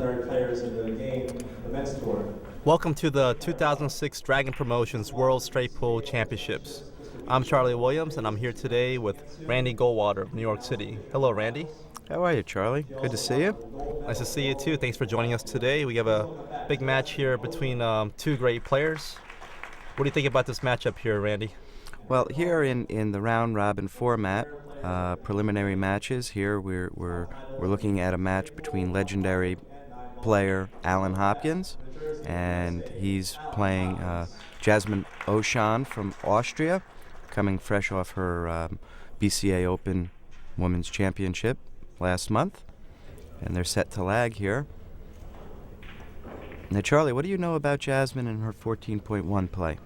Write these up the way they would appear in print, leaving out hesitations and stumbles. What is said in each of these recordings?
players in the game, the men's tour. Welcome to the 2006 Dragon Promotions World Straight Pool Championships. I'm Charlie Williams, and I'm here today with Randy Goldwater of New York City. Hello, Randy. How are you, Charlie? Good to see you. Nice to see you, too. Thanks for joining us today. We have a big match here between two great players. What do you think about this matchup here, Randy? Well, here in the round-robin format, preliminary matches, here we're looking at a match between legendary player Alan Hopkins, and he's playing Jasmine Ouschan from Austria, coming fresh off her BCA Open Women's Championship last month, and they're set to lag here. Now, Charlie, what do you know about Jasmine and her 14.1 play?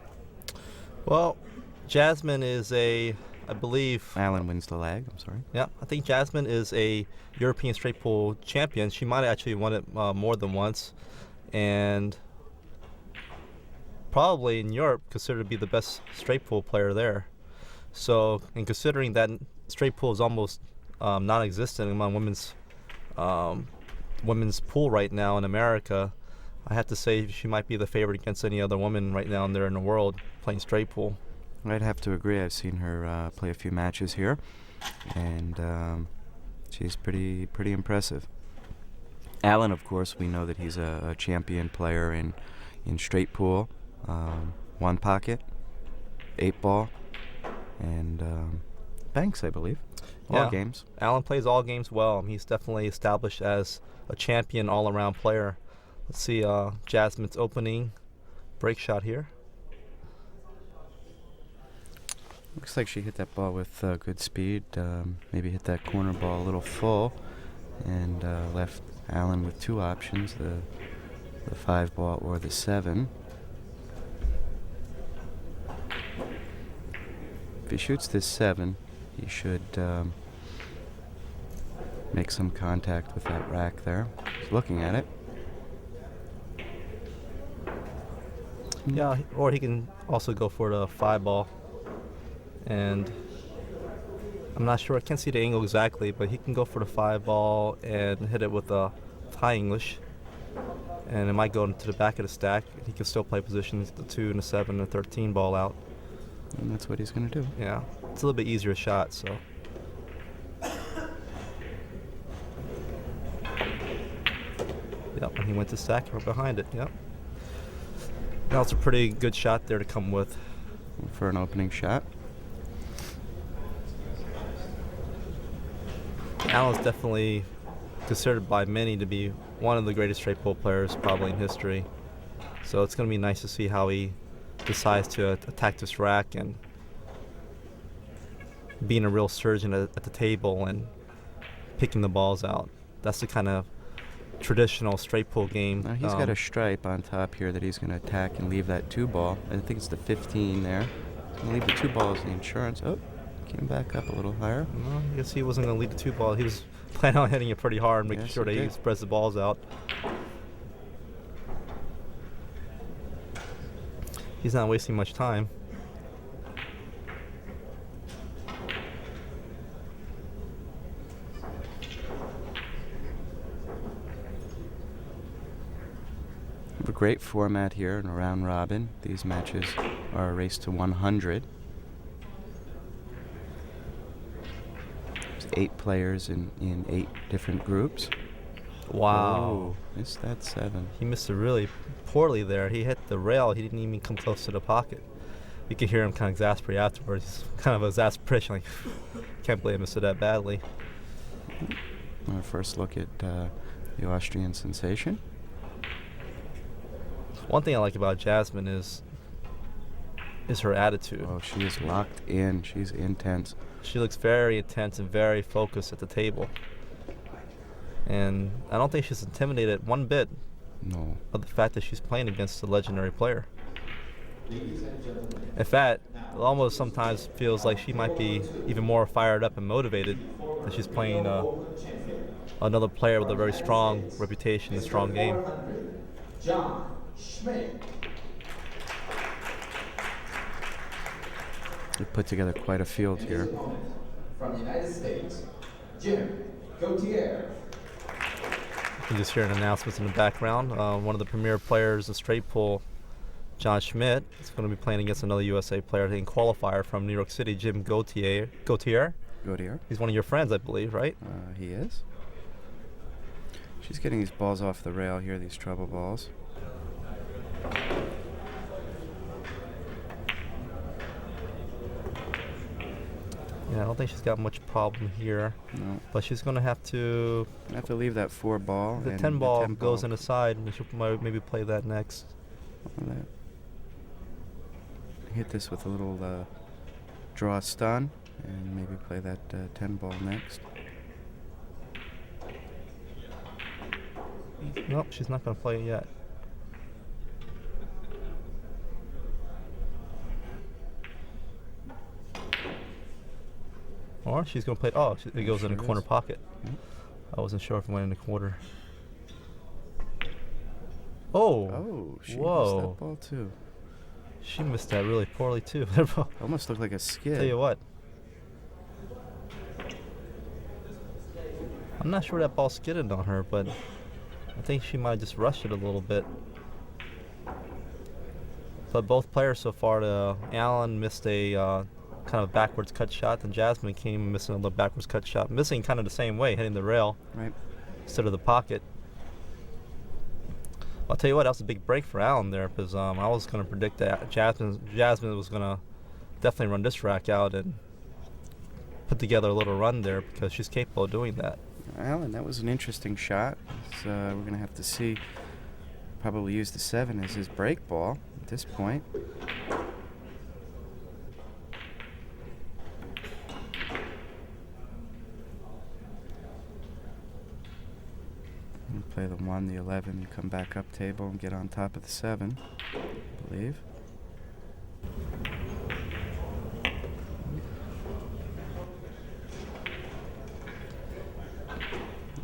Well, Jasmine is I believe... Alan wins the lag, I'm sorry. Yeah, I think Jasmine is a European straight pool champion. She might have actually won it more than once, and probably in Europe considered to be the best straight pool player there. So, and considering that straight pool is almost non-existent among women's pool right now in America, I have to say she might be the favorite against any other woman right now there in the world playing straight pool. I'd have to agree. I've seen her play a few matches here, and she's pretty impressive. Alan, of course, we know that he's a champion player in straight pool, one pocket, 8-ball, and banks, I believe. All games. Alan plays all games well. He's definitely established as a champion all-around player. Let's see Jasmine's opening break shot here. Looks like she hit that ball with good speed. Maybe hit that corner ball a little full, and left Alan with two options: the 5-ball or the 7. If he shoots this 7, he should make some contact with that rack there. He's looking at it. Yeah, or he can also go for the 5-ball. And I'm not sure, I can't see the angle exactly, but he can go for the 5-ball and hit it with a high English. And it might go into the back of the stack. He can still play positions, the 2 and the 7 and the 13 ball out. And that's what he's going to do. Yeah, it's a little bit easier shot, so. Yep, and he went to stack right behind it, yep. That was a pretty good shot there to come with. For an opening shot. Alan's definitely considered by many to be one of the greatest straight pool players probably in history. So it's going to be nice to see how he decides to attack this rack and being a real surgeon at the table and picking the balls out. That's the kind of traditional straight pool game. Now he's got a stripe on top here that he's going to attack and leave that 2-ball. I think it's the 15 there. He's going to leave the 2-ball as the insurance. Oh, came back up a little higher. Well, I guess he wasn't going to leave the 2-ball. He was planning on hitting it pretty hard and making sure that he spreads the balls out. He's not wasting much time. A great format here in a round robin. These matches are a race to 100. There's 8 players in 8 different groups. Wow. Oh, missed that 7. He missed it really poorly there. He hit the rail. He didn't even come close to the pocket. You could hear him kind of exasperate afterwards. He's kind of exasperation, like, can't believe I missed it that badly. Our first look at the Austrian sensation. One thing I like about Jasmine is her attitude. Oh, she is locked in. She's intense. She looks very intense and very focused at the table. And I don't think she's intimidated one bit of the fact that she's playing against a legendary player. In fact, it almost sometimes feels like she might be even more fired up and motivated that she's playing another player with a very strong reputation and strong game. They put together quite a field here. From the United States, Jim Gauthier. You can just hear an announcement in the background. One of the premier players in straight pool, John Schmidt, is going to be playing against another USA player in qualifier from New York City, Jim Gauthier. Gautier. He's one of your friends, I believe, right? He is. She's getting these balls off the rail here, these trouble balls. Yeah, I don't think she's got much problem here. No. But she's going to have to... Have to leave that 4 ball. The and 10 ball the 10 goes ball. in the side, and she'll maybe play that next. Hit this with a little draw stun, and maybe play that 10 ball next. Nope, she's not going to play it yet. Or she's going to play it. Oh, it goes in the corner pocket. I wasn't sure if it went in the quarter. Oh! Oh, she whoa. missed that ball too. She missed that really poorly too. Almost looked like a skid. Tell you what. I'm not sure that ball skidded on her, but I think she might just rush it a little bit. But both players so far, Alan missed a kind of backwards cut shot, and Jasmine came missing a little backwards cut shot, missing kind of the same way, hitting the rail instead of the pocket. I'll tell you what, that was a big break for Alan there, because I was going to predict that Jasmine was going to definitely run this rack out and put together a little run there, because she's capable of doing that. Alan, that was an interesting shot. We're going to have to see. Probably use the 7 as his break ball at this point. You play the 1, the 11, you come back up table and get on top of the 7, I believe.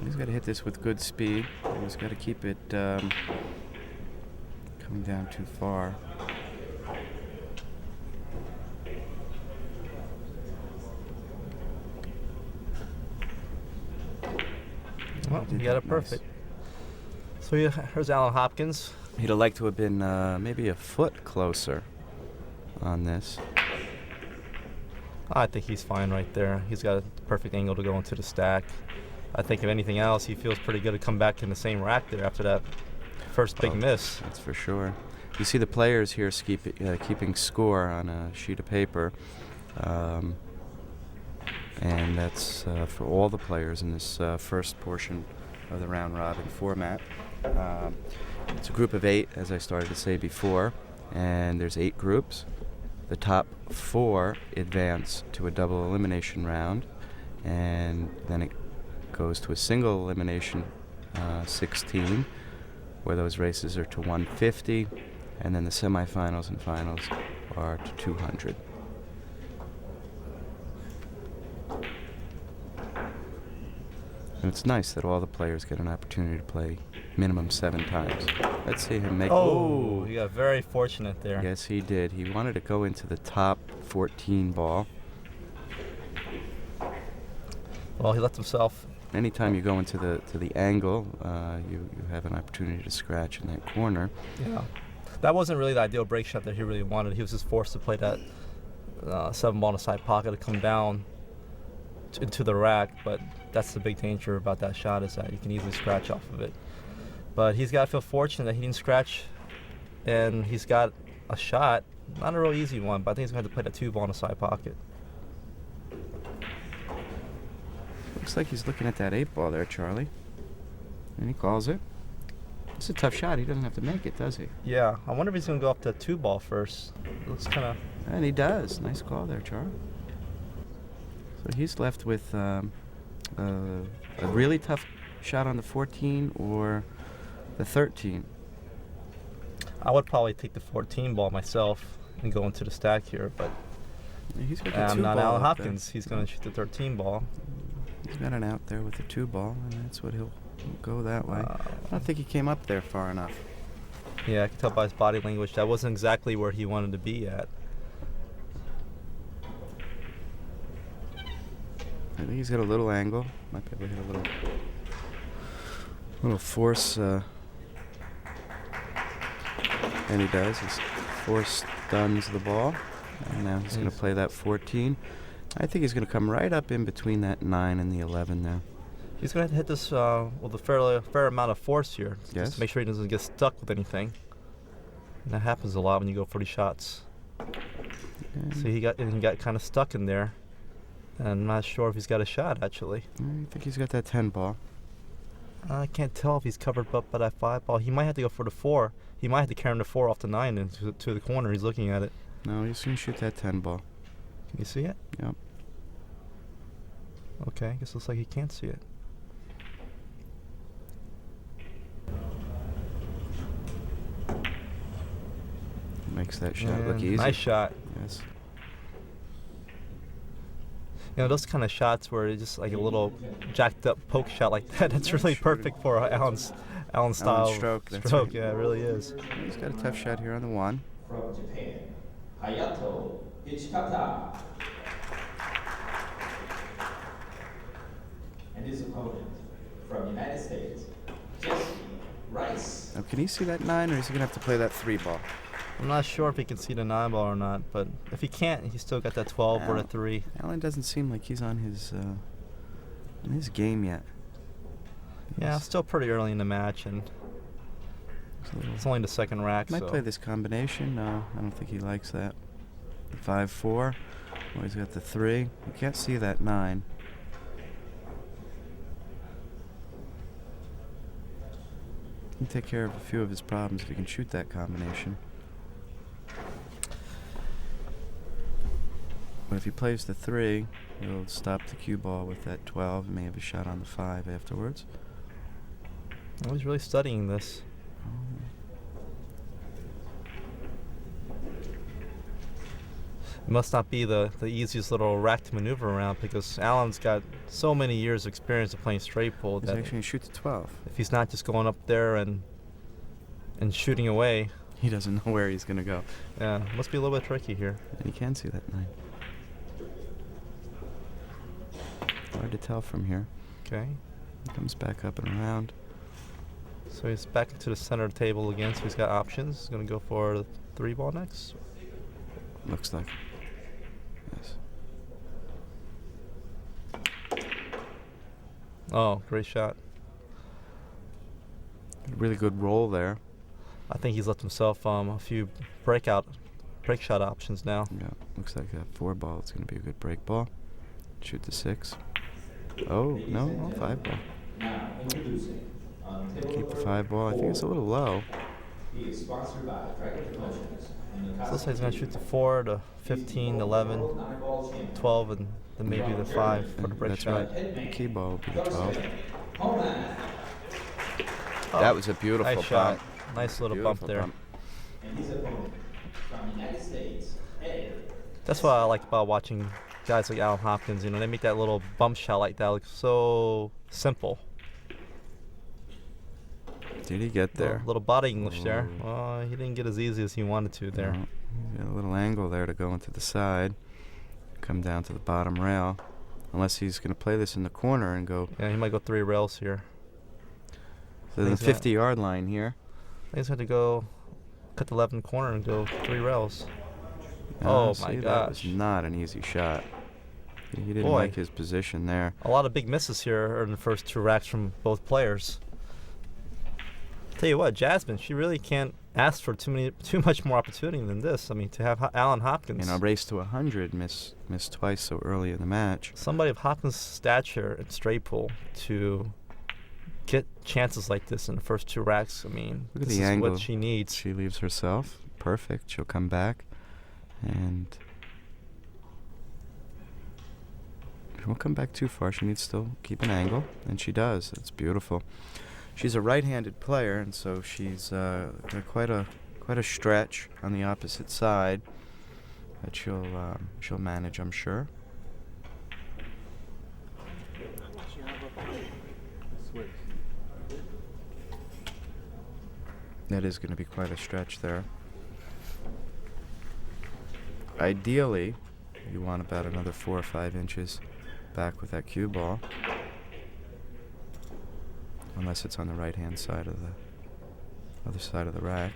He's got to hit this with good speed. He's got to keep it coming down too far. Well, he got it perfect. So here's Alan Hopkins. He'd have liked to have been maybe a foot closer on this. I think he's fine right there. He's got a perfect angle to go into the stack. I think if anything else, he feels pretty good to come back in the same rack there after that first big miss. That's for sure. You see the players here keeping score on a sheet of paper. And that's for all the players in this first portion of the round robin format. It's a group of 8, as I started to say before, and there's 8 groups. The top 4 advance to a double elimination round, and then it goes to a single elimination 16, where those races are to 150, and then the semifinals and finals are to 200. And it's nice that all the players get an opportunity to play minimum 7 times. Let's see him make... Oh, he got very fortunate there. Yes, he did. He wanted to go into the top 14 ball. Well, he left himself... Anytime you go into the angle, you have an opportunity to scratch in that corner. Yeah. That wasn't really the ideal break shot that he really wanted. He was just forced to play that 7 ball in the side pocket to come down into the rack, but that's the big danger about that shot, is that you can easily scratch off of it. But he's got to feel fortunate that he didn't scratch, and he's got a shot, not a real easy one, but I think he's going to have to play that 2 ball in the side pocket. Looks like he's looking at that 8 ball there, Charlie. And he calls it. It's a tough shot. He doesn't have to make it, does he? Yeah, I wonder if he's going to go up to 2 ball first. It looks kind of... And he does. Nice call there, Charlie. So he's left with a really tough shot on the 14 or the 13. I would probably take the 14 ball myself and go into the stack here, but He's got the I'm 2 not ball Alan up there. Hopkins. He's going to shoot the 13 ball. He's got an out there with the 2 ball, and that's what he'll go that way. I don't think he came up there far enough. Yeah, I can tell by his body language that wasn't exactly where he wanted to be at. I think he's got a little angle. Might be able to hit a Little force, and he does. He's force stuns the ball, and now he's going to play that 14. I think he's going to come right up in between that 9 and the 11 now. He's going to hit this with a fair amount of force here. Yes. Just to make sure he doesn't get stuck with anything. And that happens a lot when you go for these shots. So he got kind of stuck in there. And I'm not sure if he's got a shot, actually. I think he's got that 10 ball. I can't tell if he's covered up by that 5 ball. He might have to go for the 4. He might have to carry him the 4 off the 9 and to the corner. He's looking at it. No, he's going to shoot that 10 ball. Can you see it? Yep. Okay, I guess it looks like he can't see it. Makes that shot look easy. Nice shot. Yes. You know, those kind of shots where it's just like a little jacked up poke shot like that, that's really perfect for Alan's style stroke. That's stroke. right. Yeah, it really is. He's got a tough shot here on the 1. From Japan, Hayato Ichikata. And his opponent from United States, Jesse Rice. Now, can he see that 9, or is he going to have to play that 3 ball? I'm not sure if he can see the 9 ball or not, but if he can't, he's still got that 12 or the 3. Alan doesn't seem like he's on his game yet. Yeah, still pretty early in the match, and it's only the second rack. Might so. play this combination. No, I don't think he likes that. 5-4. Oh, he's got the 3. You can't see that 9. He can take care of a few of his problems if he can shoot that combination. But if he plays the 3, he'll stop the cue ball with that 12 and may have a shot on the 5 afterwards. Well, he's really studying this. It must not be the easiest little rack to maneuver around, because Alan's got so many years of experience of playing straight pull He's that actually going to shoot the 12. if he's not just going up there and shooting away, He doesn't know where he's going to go. yeah, it must be a little bit tricky here. And he can see that 9. Hard to tell from here. Okay, He comes back up and around. so he's back into the center of the table again, so he's got options. He's going to go for the 3 ball next. Looks like. Yes. Oh, great shot. Really good roll there. I think he's left himself a few break shot options now. Yeah, looks like that 4 ball. It's going to be a good break ball. Shoot the 6. Oh, no, 5 ball. Now introducing on table Keep the number 5 ball. I think it's a little low. He is sponsored by Dragon Promotions. So looks like he's going to shoot the 4, the 15, 11, 12, and then maybe the 5 for the break That's shot. right. The key ball will be the 12. Homeland. That was a beautiful Nice shot. bump. Nice little Beautiful bump there. bump. And his opponent from the United States, Ed. That's what I like about watching guys like Alan Hopkins. You know, they make that little bump shot like that look so simple. Did he get there? Little body English there. Oh. He didn't get as easy as he wanted to there. No, he's got a little angle there to go into the side. Come down to the bottom rail. Unless he's going to play this in the corner and go. Yeah, he might go 3 rails here. So the 50-yard line here. I think he's going to go cut the left corner and go 3 rails. Oh my That was gosh. not an easy shot. He didn't Boy. like his position there. A lot of big misses here in the first 2 racks from both players. Tell you what, Jasmine, she really can't ask for too much more opportunity than this. I mean, to have Alan Hopkins, You know, race to 100, miss twice so early in the match. somebody of Hopkins' stature in straight pull, to get chances like this in the first 2 racks. I mean, Look at this the is angle. what she needs. She leaves herself. Perfect. She'll come back. And she won't come back too far. She needs to still keep an angle. And she does. It's beautiful. She's a right-handed player, and so she's got quite a stretch on the opposite side that she'll manage, I'm sure. That is going to be quite a stretch there. Ideally, you want about another 4 or 5 inches back with that cue ball. unless it's on the right-hand side of the other side of the rack.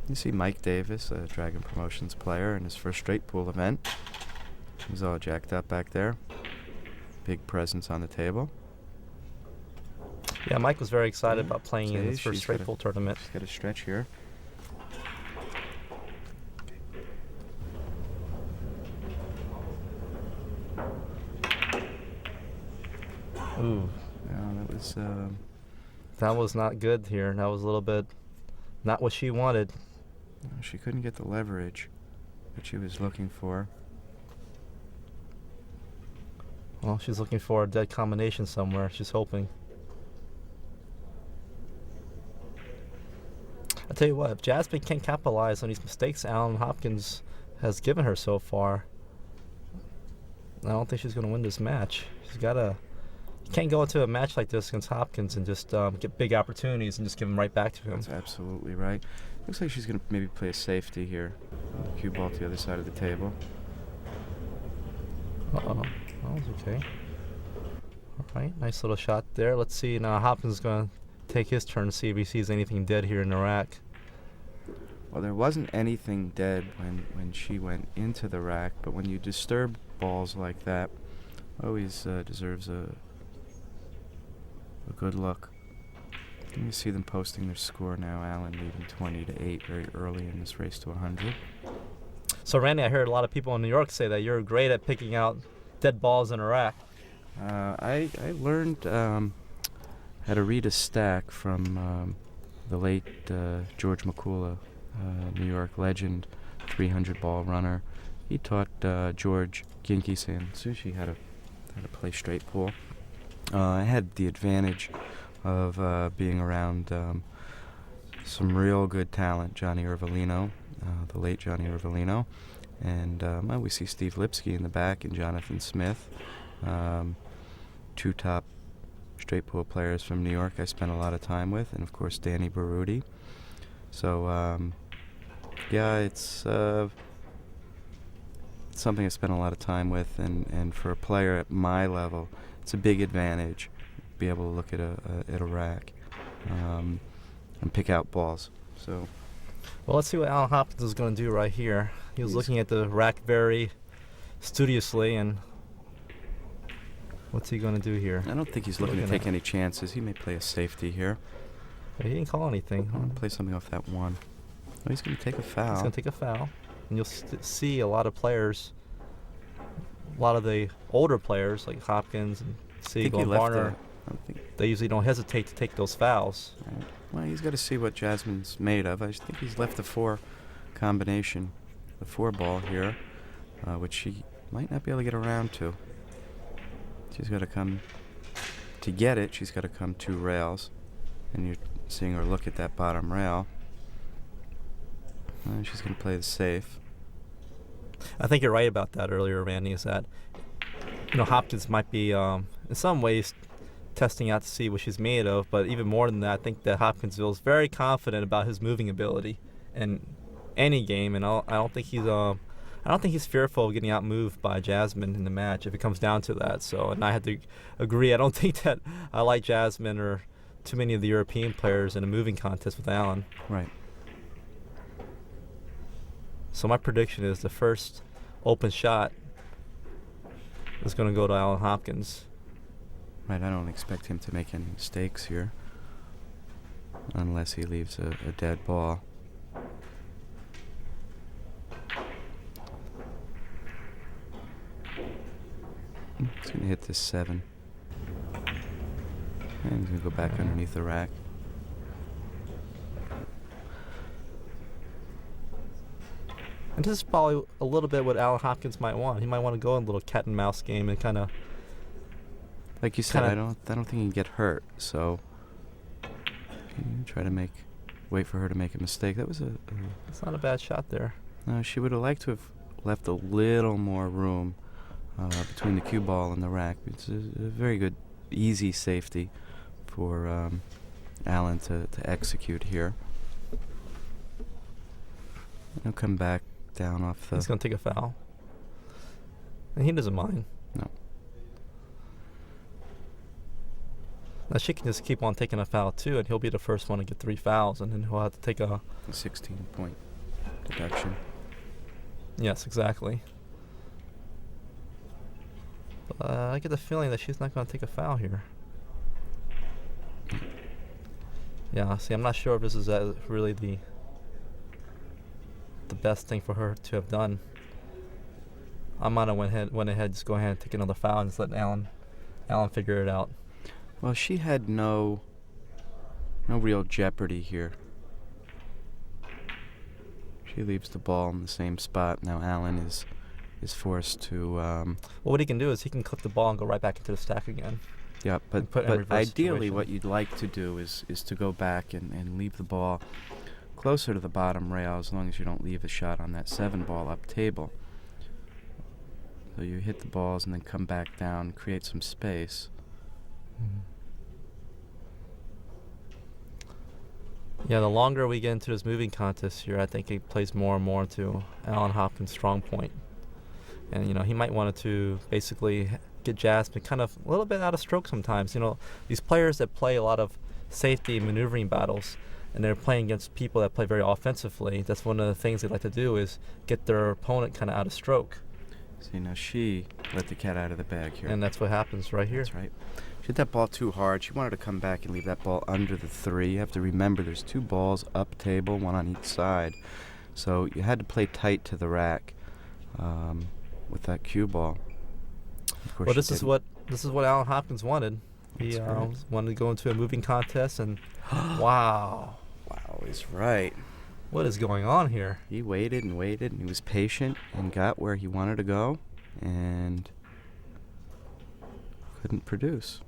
You see Mike Davis, a Dragon Promotions player, in his first straight pool event. He's all jacked up back there. Big presence on the table. Yeah, Mike was very excited Yeah, about playing in his see, first she's straight got a- pool tournament. She's got a stretch here. Ooh, Yeah, that was not good here. That was a little bit not what she wanted. she couldn't get the leverage that she was looking for. Well, she's looking for a dead combination somewhere. She's hoping. I tell you what, if Jasmine can't capitalize on these mistakes Alan Hopkins has given her so far, I don't think she's going to win this match. She's got to. You can't go into a match like this against Hopkins and just get big opportunities and just give them right back to him. That's absolutely right. Looks like she's going to maybe play a safety here. Cue ball to the other side of the table. Uh-oh. That was okay. All right, nice little shot there. Let's see. Now Hopkins is going to take his turn to see if he sees anything dead here in the rack. Well, there wasn't anything dead when she went into the rack, but when you disturb balls like that, always deserves a good look. You see them posting their score now. Allen leading 20-8 very early in this race to 100. So Randy, I heard a lot of people in New York say that you're great at picking out dead balls in a rack. I learned how to read a stack from the late George McCullough, New York legend, 300 ball runner. He taught George Ginky-san Sushi how to play straight pool. I had the advantage of being around some real good talent, Johnny Irvolino, the late Johnny Irvolino, and we see Steve Lipsky in the back and Jonathan Smith, two top straight pool players from New York I spent a lot of time with, and of course Danny Baruti. So yeah, it's something I spent a lot of time with, and for a player at my level, it's a big advantage to be able to look at a rack and pick out balls. So, well, let's see what Alan Hopkins is going to do right here. He was looking at the rack very studiously, and what's he going to do here? I don't think he's looking to take any chances. He may play a safety here. He didn't call anything. Play something off that one. Oh, he's going to take a foul. He's going to take a foul. And you'll see a lot of players, a lot of the older players like Hopkins and Siegel and Varner, they usually don't hesitate to take those fouls. Right. Well, he's got to see what Jasmine's made of. I just think he's left the 4 combination, the 4 ball here, which she might not be able to get around to. She's got to come, to get it, she's got to come 2 rails. And you're seeing her look at that bottom rail. She's going to play the safe. I think you're right about that earlier, Randy, is that, Hopkins might be, in some ways, testing out to see what she's made of, but even more than that, I think that Hopkins feels very confident about his moving ability in any game, and I don't think he's fearful of getting outmoved by Jasmine in the match if it comes down to that. So, and I had to agree. I don't think that I like Jasmine or too many of the European players in a moving contest with Alan. Right. So my prediction is the first open shot is going to go to Alan Hopkins. Right, I don't expect him to make any mistakes here, unless he leaves a dead ball. He's going to hit this 7. And he's going to go back underneath the rack. And this is probably a little bit what Alan Hopkins might want. He might want to go in a little cat and mouse game and kind of, like you said, I don't think he can get hurt. So try to wait for her to make a mistake. That was it's not a bad shot there. No, she would have liked to have left a little more room between the cue ball and the rack. It's a very good, easy safety for Alan to execute here. He'll come back down off the... He's going to take a foul. And he doesn't mind. No. Now she can just keep on taking a foul too, and he'll be the first one to get 3 fouls, and then he'll have to take a 16-point deduction. Yes, exactly. But I get the feeling that she's not going to take a foul here. Yeah, see, I'm not sure if this is really the best thing for her to have done. I might have went ahead, just go ahead and take another foul and just let Alan figure it out. Well, she had no real jeopardy here. She leaves the ball in the same spot. Now Alan is forced to. Well, what he can do is he can clip the ball and go right back into the stack again. Yeah, but put in a reverse ideally situation. what you'd like to do is to go back and leave the ball closer to the bottom rail, as long as you don't leave a shot on that 7 ball up table. So you hit the balls and then come back down, create some space. Yeah, the longer we get into this moving contest here, I think it plays more and more to Alan Hopkins' strong point. And, he might want to basically get Jasmine kind of a little bit out of stroke sometimes. These players that play a lot of safety and maneuvering battles, and they're playing against people that play very offensively, that's one of the things they like to do is get their opponent kind of out of stroke. See, now she let the cat out of the bag here. And that's what happens right here. That's right. She hit that ball too hard. She wanted to come back and leave that ball under the 3. You have to remember there's 2 balls up table, 1 on each side. So you had to play tight to the rack with that cue ball. Of course, Well, this is what Alan Hopkins wanted. He That's wanted to go into a moving contest, and wow, he's right. what is going on here? He waited and waited, and he was patient and got where he wanted to go, and couldn't produce.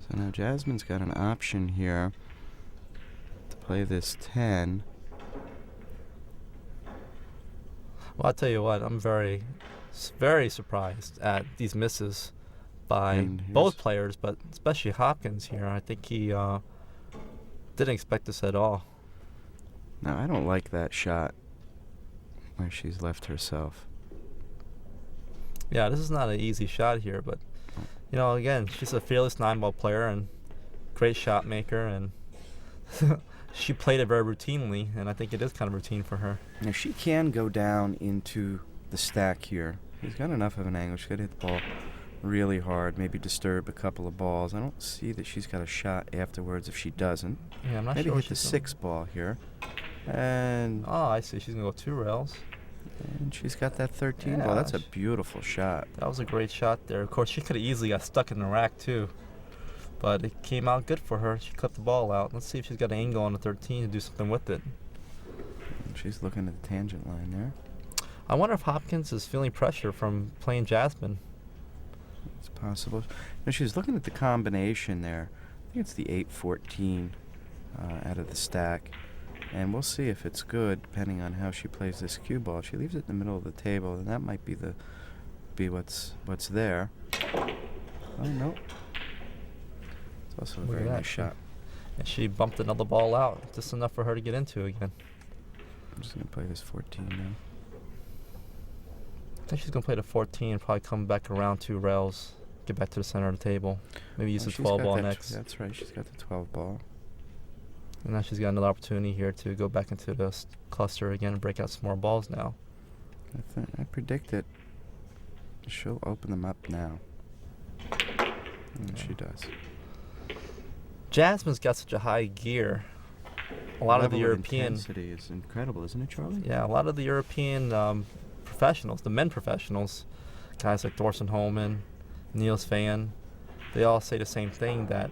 So now Jasmine's got an option here to play this 10. Well, I'll tell you what, I'm very, very surprised at these misses by And both here's- players, but especially Hopkins here. I think he didn't expect this at all. Now, I don't like that shot where she's left herself. Yeah, this is not an easy shot here, but, again, she's a fearless 9-ball player and great shot maker, and she played it very routinely, and I think it is kind of routine for her. Now, she can go down into the stack here. She's got enough of an angle. She's got to hit the ball really hard, maybe disturb a couple of balls. I don't see that she's got a shot afterwards if she doesn't. Yeah, I'm not Maybe sure what hit the she's 6 ball here. And Oh, I see. She's going to go 2 rails. she's got that 13 ball. Yeah, That's a beautiful shot. That was a great shot there. Of course, she could have easily got stuck in the rack, too. But it came out good for her. She clipped the ball out. Let's see if she's got an angle on the 13 to do something with it. She's looking at the tangent line there. I wonder if Hopkins is feeling pressure from playing Jasmine. It's possible. Now, she was looking at the combination there. I think it's the 8-14 out of the stack. And we'll see if it's good, depending on how she plays this cue ball. She leaves it in the middle of the table, and that might be what's there. Oh, no. It's also a Look at very that. nice shot. And she bumped another ball out. Just enough for her to get into again. I'm just going to play this 14 now. I think she's going to play the 14 and probably come back around 2 rails, get back to the center of the table. Maybe use the She's 12 got ball that next. That's right. She's got the 12 ball. And now she's got another opportunity here to go back into the cluster again and break out some more balls now. I predict that she'll open them up now. And she does. Jasmine's got such a high gear. A lot of the Level European, intensity is incredible, isn't it, Charlie? yeah, a lot of the European professionals, the men professionals, guys like Thorsten Holman, Niels Van, they all say the same thing, that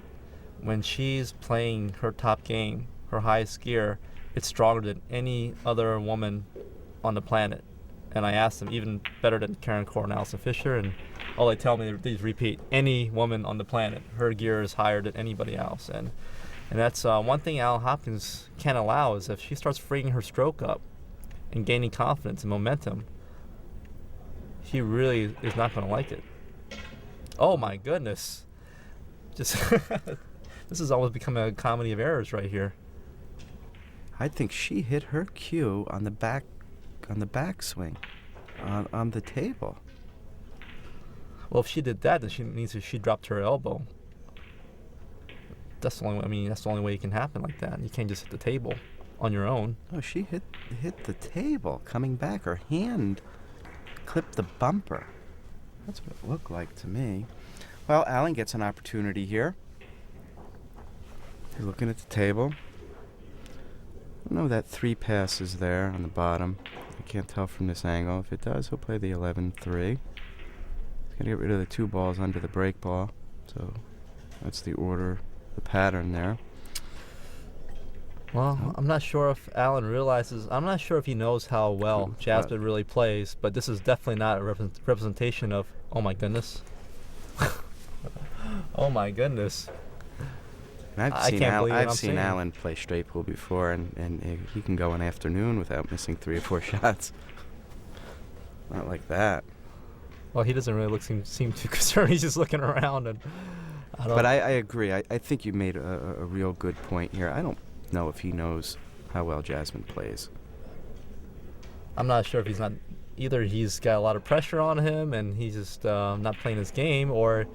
when she's playing her top game, her highest gear, it's stronger than any other woman on the planet. And I asked them, even better than Karen Corr and Alison Fisher, and all they tell me, they repeat, any woman on the planet, her gear is higher than anybody else. And that's one thing Alan Hopkins can't allow, is if she starts freeing her stroke up and gaining confidence and momentum, he really is not going to like it. Oh my goodness. Just this is almost becoming a comedy of errors right here. I think she hit her cue on the backswing on the table. Well, if she did that, then she means that she dropped her elbow. that's the only. I mean, that's the only way it can happen like that. You can't just hit the table on your own. Oh, she hit the table coming back. Her hand clipped the bumper. That's what it looked like to me. Well, Allen gets an opportunity here. He's looking at the table. I don't know that 3 passes there on the bottom. I can't tell from this angle. If it does, he'll play the 11-3. He's going to get rid of the 2 balls under the break ball. So that's the order, the pattern there. Well, I'm not sure if Allen realizes. I'm not sure if he knows how well Jasmine really plays, but this is definitely not a representation of. Oh my goodness. Oh my goodness. And I can't believe what I'm I've seen seeing. Allen play straight pool before, and he can go an afternoon without missing 3 or 4 shots. Not like that. Well, he doesn't really seem too concerned. He's just looking around, and I don't. But I agree. I think you made a real good point here. I don't know if he knows how well Jasmine plays. I'm not sure if he's not. Either he's got a lot of pressure on him, and he's just not playing his game, or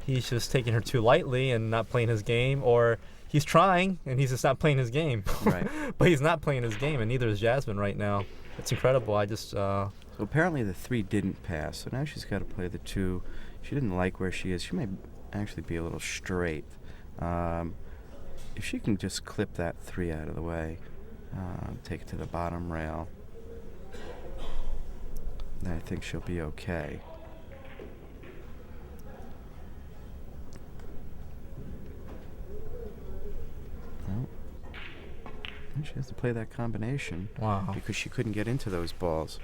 he's just taking her too lightly and not playing his game, or he's trying and he's just not playing his game. Right. But he's not playing his game, and neither is Jasmine right now. It's incredible. I just. So apparently the 3 didn't pass, so now she's got to play the 2. She didn't like where she is. She may actually be a little straight. If she can just clip that 3 out of the way, take it to the bottom rail, then I think she'll be okay. Well, she has to play that combination. Wow. Because she couldn't get into those balls.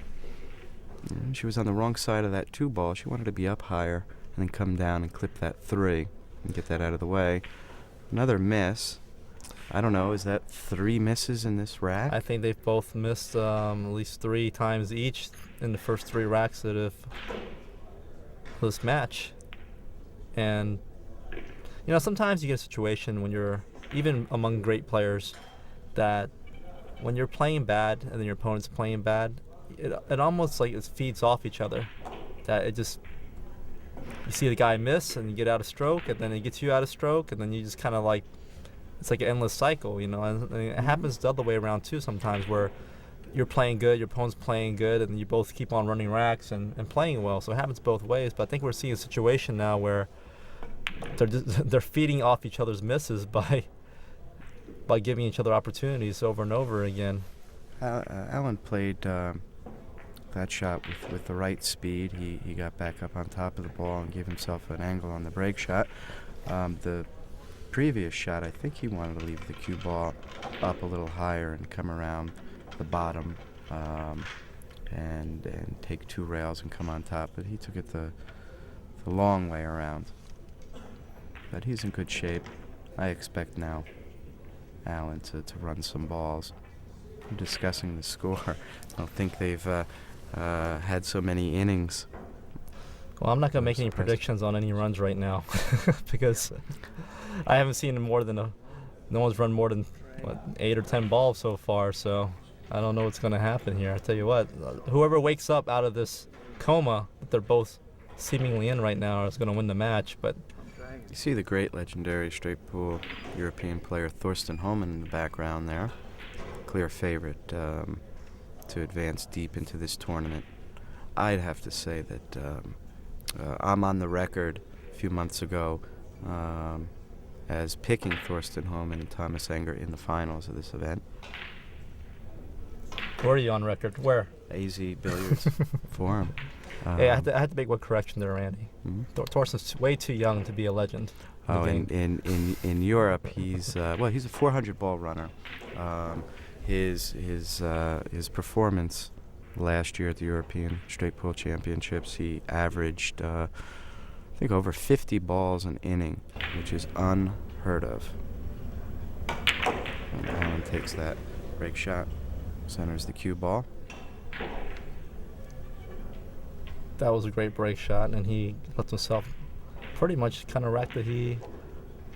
She was on the wrong side of that 2 ball. She wanted to be up higher and then come down and clip that 3 and get that out of the way. Another miss. I don't know, is that 3 misses in this rack? I think they've both missed at least 3 times each in the first 3 racks that have this match. And sometimes you get a situation when you're even among great players that when you're playing bad and then your opponent's playing bad, it almost like it feeds off each other. That it just, you see the guy miss and you get out of stroke, and then it gets you out of stroke, and then you just kind of like, it's like an endless cycle, and it happens the other way around too sometimes, where you're playing good, your opponent's playing good, and you both keep on running racks and playing well. So it happens both ways. But I think we're seeing a situation now where they're feeding off each other's misses by giving each other opportunities over and over again. Allen played that shot with the right speed. He got back up on top of the ball and gave himself an angle on the break shot. The previous shot, I think he wanted to leave the cue ball up a little higher and come around the bottom and take 2 rails and come on top, but he took it the long way around. But he's in good shape. I expect now Allen to run some balls. I'm discussing the score. I don't think they've had so many innings. Well, I'm not going to make any predictions on any runs right now because I haven't seen more than no one's run more than 8 or 10 balls so far, so I don't know what's going to happen here. I tell you what, whoever wakes up out of this coma that they're both seemingly in right now is going to win the match. But you see the great legendary straight pool European player Thorsten Hohmann in the background there. Clear favorite to advance deep into this tournament. I'd have to say that I'm on the record a few months ago as picking Thorsten Hohmann and Thomas Enger in the finals of this event. where are you on record? Where? AZ Billiards Forum. Hey, I had to make one correction there, Randy. Mhm. Torsten's way too young to be a legend. Oh, in Europe, he's he's a 400 ball runner. His performance last year at the European Straight Pool Championships, he averaged I think over 50 balls an inning, which is unheard of. And Allen takes that break shot, centers the cue ball. That was a great break shot, and he lets himself pretty much kind of rack that he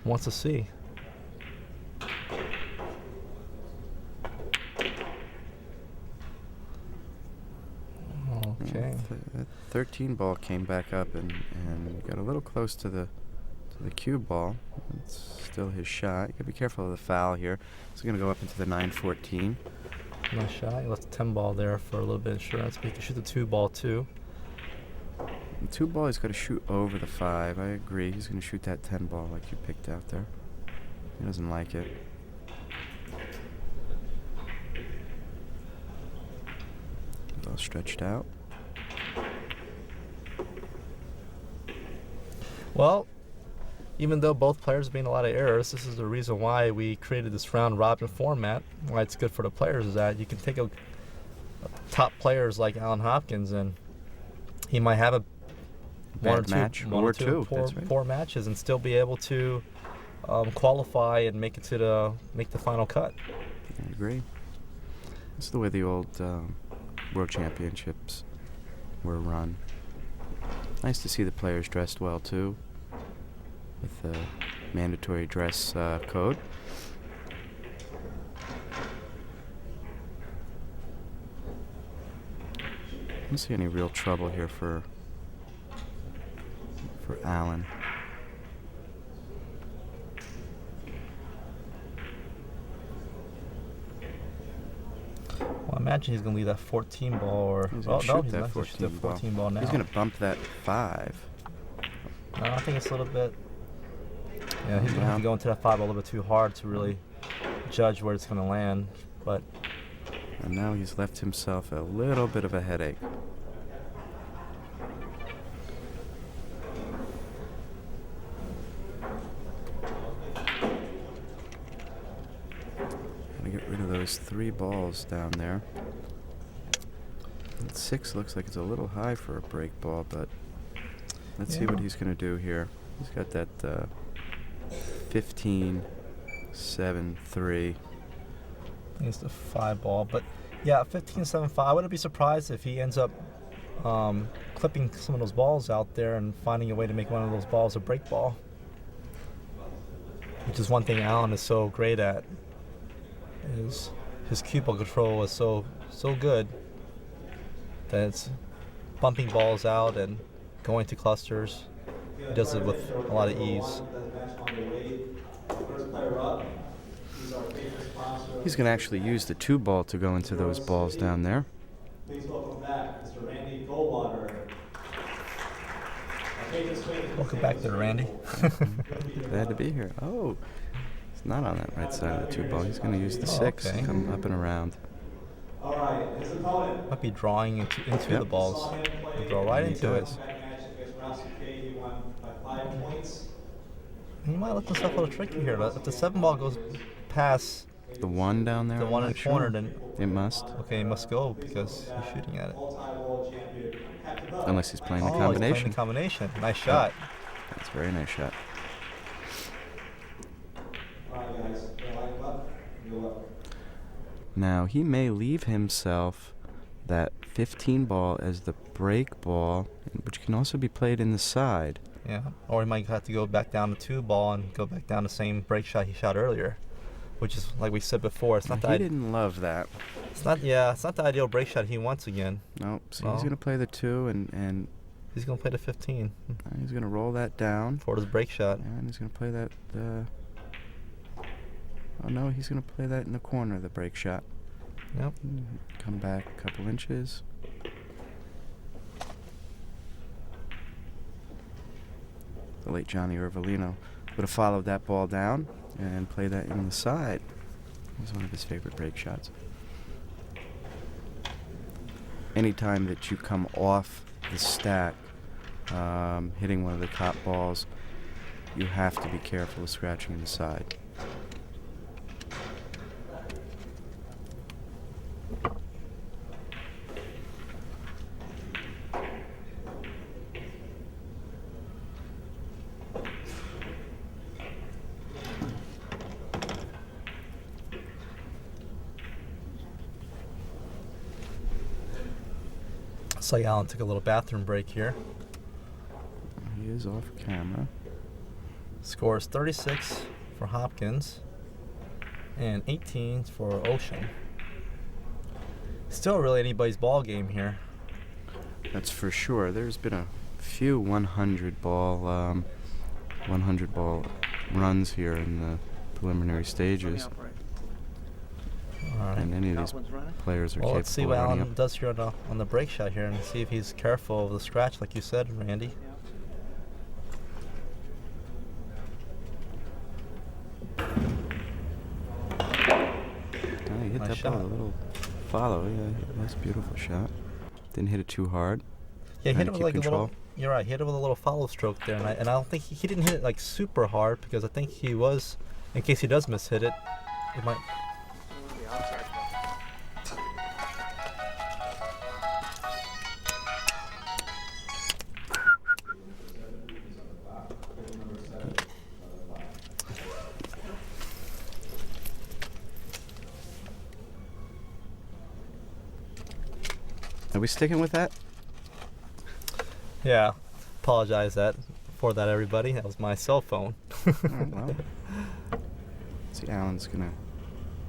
wants to see. Okay. That 13 ball came back up and got a little close to the the cue ball. It's still his shot. You gotta be careful of the foul here. He's gonna go up into the 9-14. Nice shot. He left the 10 ball there for a little bit of insurance, but he can shoot the 2 ball too. The 2 ball, he's got to shoot over the 5. I agree. He's going to shoot that 10 ball like you picked out there. He doesn't like it. All stretched out. Well, even though both players made a lot of errors, this is the reason why we created this round robin format. Why it's good for the players is that you can take a top players like Alan Hopkins, and he might have a Bad match or two. Poor matches, and still be able to qualify and make the final cut. I agree. This is the way the old World Championships were run. Nice to see the players dressed well too, with the mandatory dress code. I don't see any real trouble here for Allen. Well, I imagine he's going to leave that 14 ball, or He's oh gonna no, shoot he's that not going to shoot the 14 ball now. He's going to bump that 5. No, I think it's a little bit. Yeah, he's going to have to go into that 5 a little bit too hard to really judge where it's going to land. But and now he's left himself a little bit of a headache. Gotta get rid of those 3 balls down there. And 6 looks like it's a little high for a break ball, but let's see what he's going to do here. He's got that 15, 7, 3. it's the 5 ball. But yeah, 15-7-5. I wouldn't be surprised if he ends up clipping some of those balls out there and finding a way to make one of those balls a break ball, which is one thing Allen is so great at. Is his cue ball control is so good that it's bumping balls out and going to clusters. He does it with a lot of ease. He's going to actually use the 2 ball to go into those balls down there. Please welcome back Mr. Randy Goldwater. Welcome back there, Randy. Glad to be here. Oh, it's not on that right side of the 2 ball. He's going to use the 6 okay. and come up and around. All right, his opponent. Might be drawing into the balls. He'll draw right into it. He won by 5 points. He might let himself a little tricky here. But if the 7 ball goes past The 1 down there? the one in I'm the not corner, sure. then It must. okay, he must go because he's shooting at it. Multi-world champion. Unless he's playing the He's combination. playing the combination. Nice shot. That's a very nice shot. All right, guys. Line up. Go up. Now, he may leave himself that 15 ball as the break ball, which can also be played in the side. Yeah. Or he might have to go back down to 2 ball and go back down the same break shot he shot earlier, which is like we said before. It's not He didn't love that. It's not. Yeah. It's not the ideal break shot he wants again. Nope. So No. he's going to play the 2 and He's gonna play the 15 he's going to roll that down. for his break shot. And he's going to play that. Oh no, he's going to play that in the corner, the break shot. Yep. Come back a couple inches. The late Johnny Ervolino would have followed that ball down and played that in the side. It was one of his favorite break shots. Anytime that you come off the stack, hitting one of the top balls, you have to be careful of scratching in the side. So Allen took a little bathroom break here. He is off camera. Scores 36 for Hopkins and 18 for Ouschan. Still really anybody's ball game here. That's for sure. There's been a few 100 ball 100 ball runs here in the preliminary stages. All right. And any of these players are Well, capable let's see of what running Alan up. does here on the break shot here, and see if he's careful of the scratch, like you said, Randy. He hit Nice that shot. ball a little follow. Yeah, nice, beautiful shot. Didn't hit it too hard. Yeah, he hit Trying it to with keep like a control. little. You're right. He hit it with a little follow stroke there, and I don't think he didn't hit it like super hard, because I think he was, in case he does miss hit it, it might. Are we sticking with that? Yeah, apologize for that, everybody. That was my cell phone. All right, well. See, Alan's gonna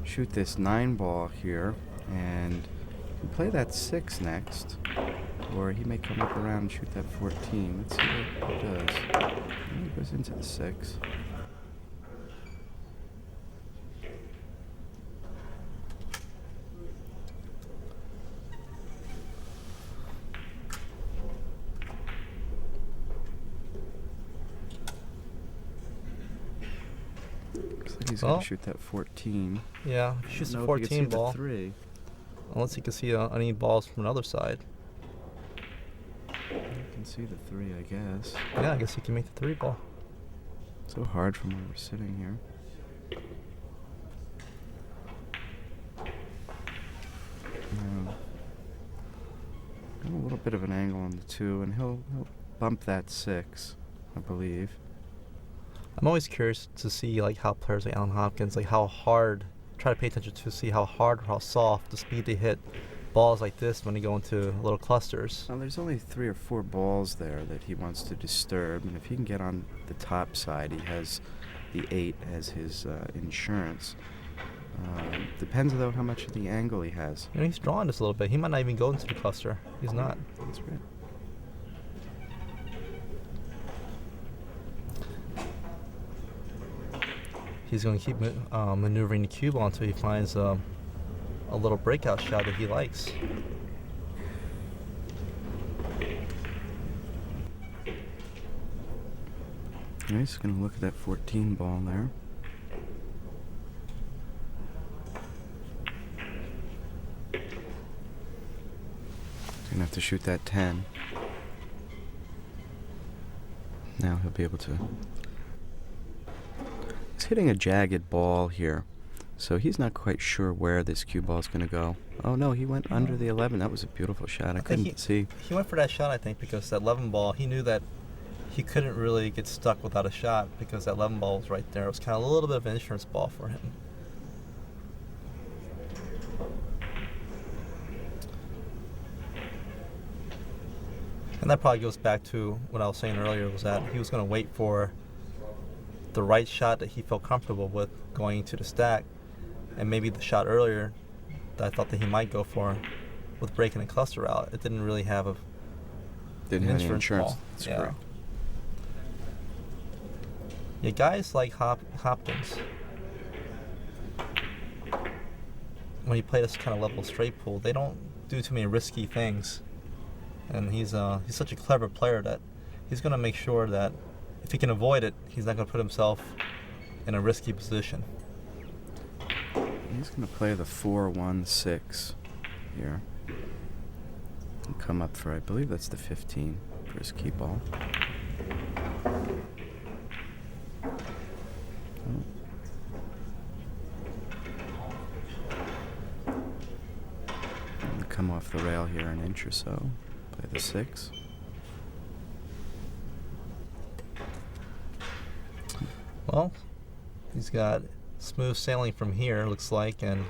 shoot this 9 ball here, and he can play that 6 next, or he may come up around and shoot that 14. Let's see what he does. He goes into the 6. Looks like he's Well, gonna shoot that 14. Yeah, if he shoots I a don't know if he can 14 see ball, the 3. unless he can see any balls from another side. You can see the 3, I guess. Yeah, I guess he can make the 3 ball. So hard from where we're sitting here. Got a little bit of an angle on the 2, and he'll bump that 6, I believe. I'm always curious to see like how players like Alan Hopkins, like how hard, try to pay attention to see how hard or how soft the speed they hit balls like this when they go into little clusters. Well, there's only 3 or 4 balls there that he wants to disturb, and if he can get on the top side, he has the 8 as his insurance. Depends, though, how much of the angle he has. You know, he's drawing this a little bit. He might not even go into the cluster. He's not. That's right. He's going to keep maneuvering the cue ball until he finds a little breakout shot that he likes. He's going to look at that 14 ball there. He's going to have to shoot that 10. Now he'll be able to. He's hitting a jagged ball here, so he's not quite sure where this cue ball is going to go. Oh no, he went under the 11. That was a beautiful shot. I couldn't see. He went for that shot, I think, because that 11 ball, he knew that he couldn't really get stuck without a shot because that 11 ball was right there. It was kind of a little bit of an insurance ball for him. And that probably goes back to what I was saying earlier, was that he was going to wait for the right shot that he felt comfortable with going into the stack, and maybe the shot earlier that I thought that he might go for with breaking the cluster out, it didn't really have an insurance ball. That's Yeah. correct. Yeah, guys like Hopkins, when you play this kind of level of straight pool, they don't do too many risky things. And he's such a clever player that he's going to make sure that if he can avoid it, he's not going to put himself in a risky position. He's going to play the 4-1-6 here. And come up for, I believe that's the 15 for his key ball. And come off the rail here an inch or so. Play the 6. Well, he's got smooth sailing from here, looks like, and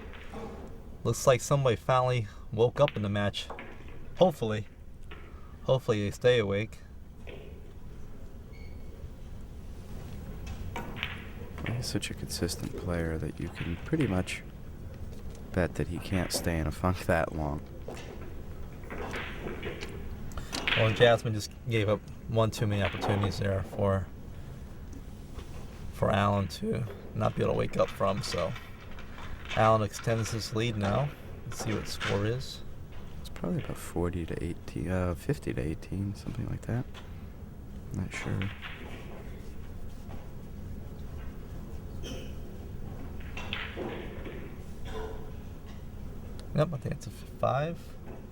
looks like somebody finally woke up in the match. Hopefully they stay awake. He's such a consistent player that you can pretty much bet that he can't stay in a funk that long. Well, Jasmine just gave up one too many opportunities there for for Allen to not be able to wake up from. So Allen extends his lead now. Let's see what the score is. It's probably about 40 to 18, 50 to 18, something like that. Not sure. Yep, I think it's a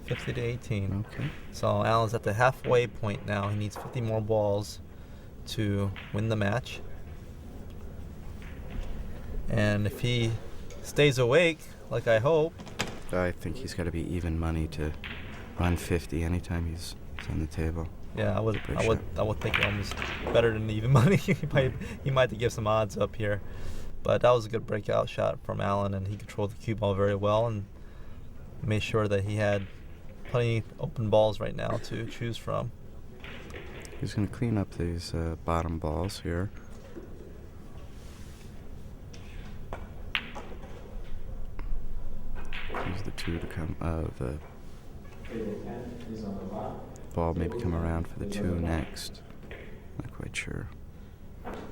50 to 18. Okay. So Allen's at the halfway point now. He needs 50 more balls to win the match. And if he stays awake, like I hope, I think he's got to be even money to run 50 anytime he's on the table. yeah, I would think almost better than even money. he might have to give some odds up here. But that was a good breakout shot from Allen, and he controlled the cue ball very well and made sure that he had plenty open balls right now to choose from. He's going to clean up these bottom balls here. Use the 2 to come, the ball maybe come around for the 2 next. Not quite sure.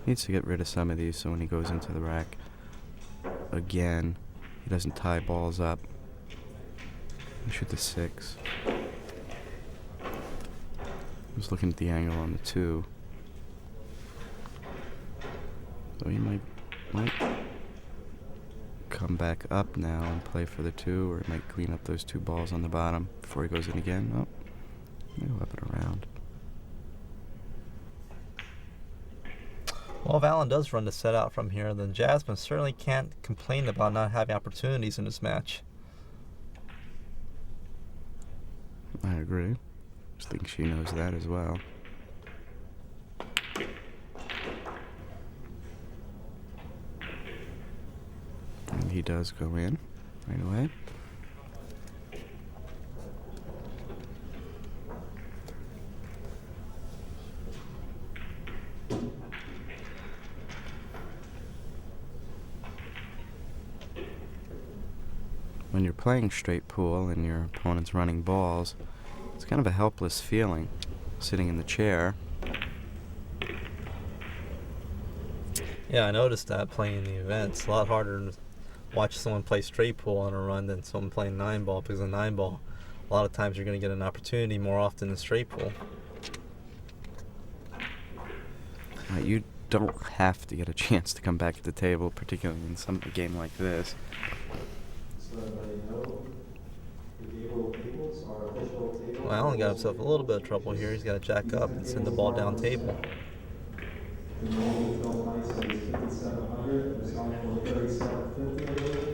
Needs to get rid of some of these so when he goes into the rack again, he doesn't tie balls up. Shoot the 6. Just looking at the angle on the 2. So he might come back up now and play for the 2, or he might clean up those 2 balls on the bottom before he goes in again. Oh, maybe we'll up it around. Well, if Allen does run the set out from here, then Jasmine certainly can't complain about not having opportunities in this match. I agree. Just think she knows that as well. And he does go in right away. When you're playing straight pool and your opponent's running balls, it's kind of a helpless feeling, sitting in the chair. Yeah, I noticed that playing the event. It's a lot harder to watch someone play straight pool on a run than someone playing 9-ball, because in 9-ball, a lot of times you're going to get an opportunity more often than straight pool. You don't have to get a chance to come back at the table, particularly in a game like this. Well, Allen got himself a little bit of trouble here. He's got to jack up and send the ball down table.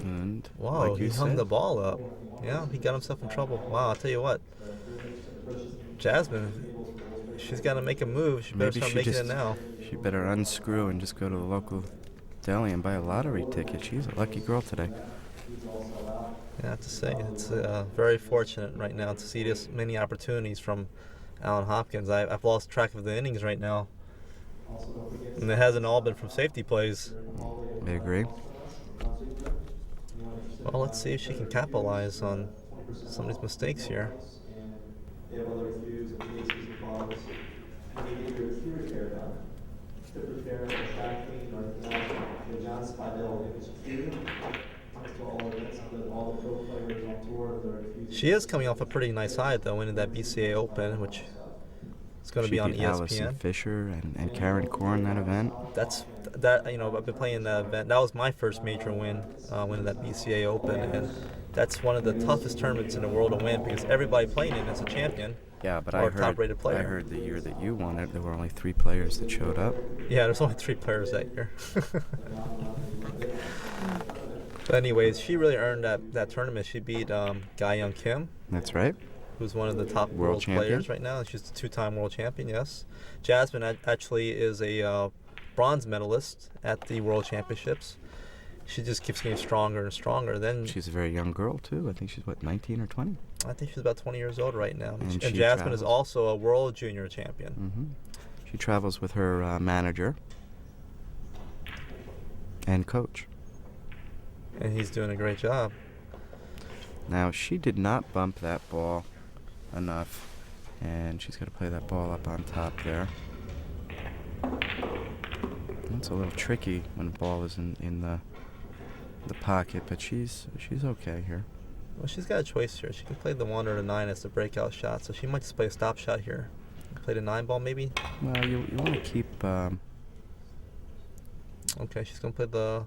And Wow, like he you hung said, the ball up. Yeah, he got himself in trouble. Wow, I'll tell you what. Jasmine, she's got to make a move. She better maybe start making it now. she better unscrew and just go to the local deli and buy a lottery ticket. She's a lucky girl today. I have to say, it's very fortunate right now to see this many opportunities from Allen Hopkins. I've lost track of the innings right now, and it hasn't all been from safety plays. I agree. Well, let's see if she can capitalize on some of these mistakes here. She is coming off a pretty nice high, though, winning that BCA Open, which is going to be on beat ESPN. Allison Fisher and Karen Korn that event. I've been playing that event. That was my first major win, winning that BCA Open, and that's one of the toughest tournaments in the world to win because everybody playing in is a champion. Yeah, but or a top-rated player. I heard the year that you won it, there were only 3 players that showed up. Yeah, there's only 3 players that year. But anyways, she really earned that tournament. She beat Ga Young Kim. That's right. Who's one of the top world players right now. She's a 2-time world champion, yes. Jasmine actually is a bronze medalist at the World Championships. She just keeps getting stronger and stronger. Then she's a very young girl, too. I think she's, 19 or 20? I think she's about 20 years old right now. And Jasmine is also a world junior champion. Mm-hmm. She travels with her manager and coach. And he's doing a great job. Now, she did not bump that ball enough, and she's got to play that ball up on top there. It's a little tricky when the ball is in the pocket, but she's okay here. Well, she's got a choice here. She can play the 1 or the 9 as the breakout shot, so she might just play a stop shot here. Play the 9 ball maybe? Well, you want to keep... Okay, she's going to play the...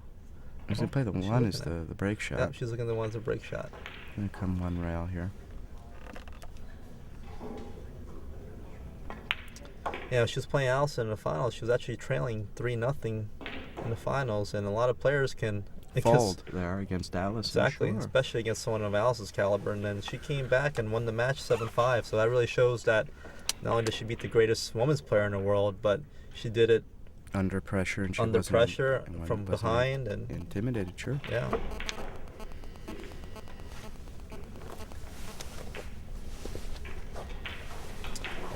She's going to play the 1 as the break shot. Yeah, she's looking at the 1 as a break shot. Going to come 1 rail here. Yeah, she was playing Allison in the finals. She was actually trailing 3-0 in the finals, and a lot of players can... fold there against Allison. Exactly, sure. Especially against someone of Allison's caliber. And then she came back and won the match 7-5. So that really shows that not only did she beat the greatest women's player in the world, but she did it under pressure, and she under wasn't, pressure and from wasn't behind and intimidated. Sure. Yeah.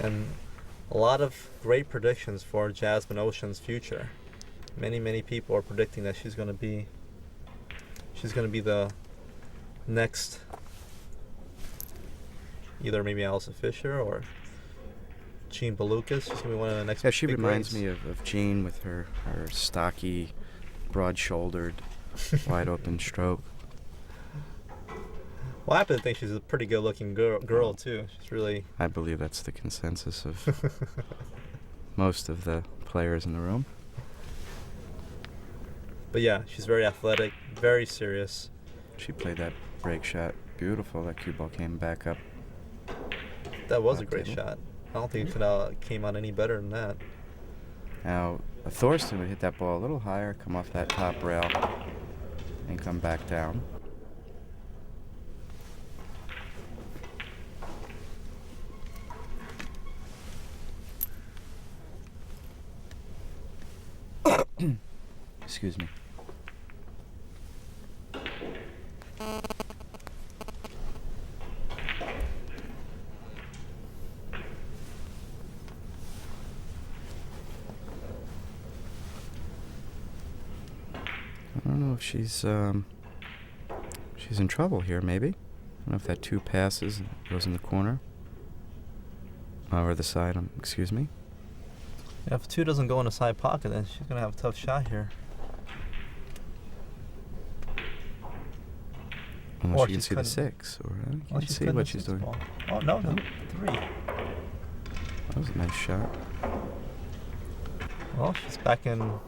And a lot of great predictions for Jasmine Ouschan's future. Many people are predicting that she's going to be the next, either maybe Allison Fisher or Jean Belucas. She's going to be one of the next. Yeah, she big reminds greats. me of Jean with her stocky, broad-shouldered, wide-open stroke. Well, I happen to think she's a pretty good-looking girl too. She's really. I believe that's the consensus of most of the players in the room. But yeah, she's very athletic, very serious. She played that break shot beautiful. That cue ball came back up. That was a Top great table. shot. I don't think it could came out any better than that. Now, Thorsten would hit that ball a little higher, come off that top rail, and come back down. Excuse me. I don't know if she's in trouble here, maybe. I don't know if that 2 passes and goes in the corner. Or the side, excuse me. Yeah, if 2 doesn't go in the side pocket, then she's going to have a tough shot here. Unless Or you can she's see the cutting- 6, or you Oh, can she's see cutting what the she's 6 doing. ball. Oh, no, No. 3. That was a nice shot. Well, she's back in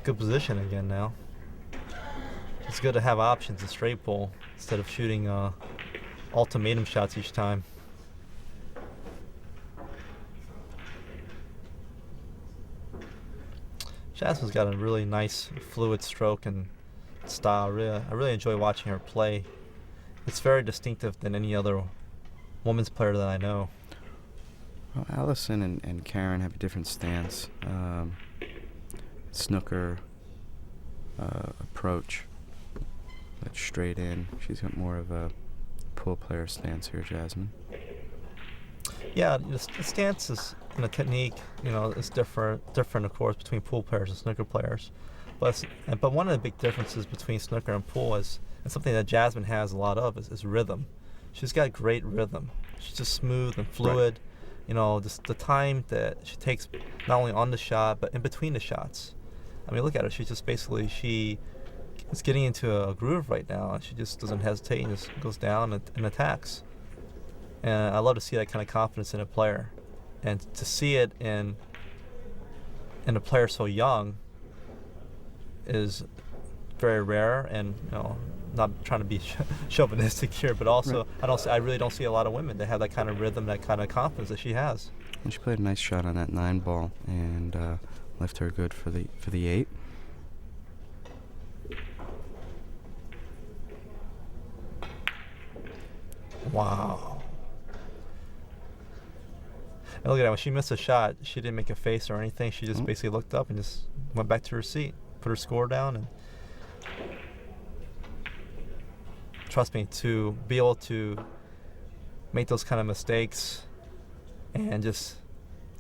good position again now. It's good to have options in straight pull instead of shooting ultimatum shots each time. Jasmine's got a really nice fluid stroke and style. I really enjoy watching her play. It's very distinctive than any other women's player that I know. Well, Allison and Karen have a different stance. Snooker approach. That's straight in. She's got more of a pull player stance here, Jasmine. Yeah, the stance is, and the technique, is different of course between pool players and snooker players. But one of the big differences between snooker and pool is, and something that Jasmine has a lot of, is rhythm. She's got great rhythm. She's just smooth and fluid. Right. Just the time that she takes, not only on the shot but in between the shots. I mean, look at her. She's just basically, she is getting into a groove right now, and she just doesn't hesitate and just goes down and attacks. And I love to see that kind of confidence in a player, and to see it in a player so young is very rare. And not trying to be chauvinistic here, but also right. I really don't see a lot of women that have that kind of rhythm, that kind of confidence that she has. And she played a nice shot on that 9 ball and left her good for the 8. Wow. And look at that. When she missed a shot, she didn't make a face or anything. She just basically looked up and just went back to her seat, put her score down, and trust me, to be able to make those kind of mistakes and just...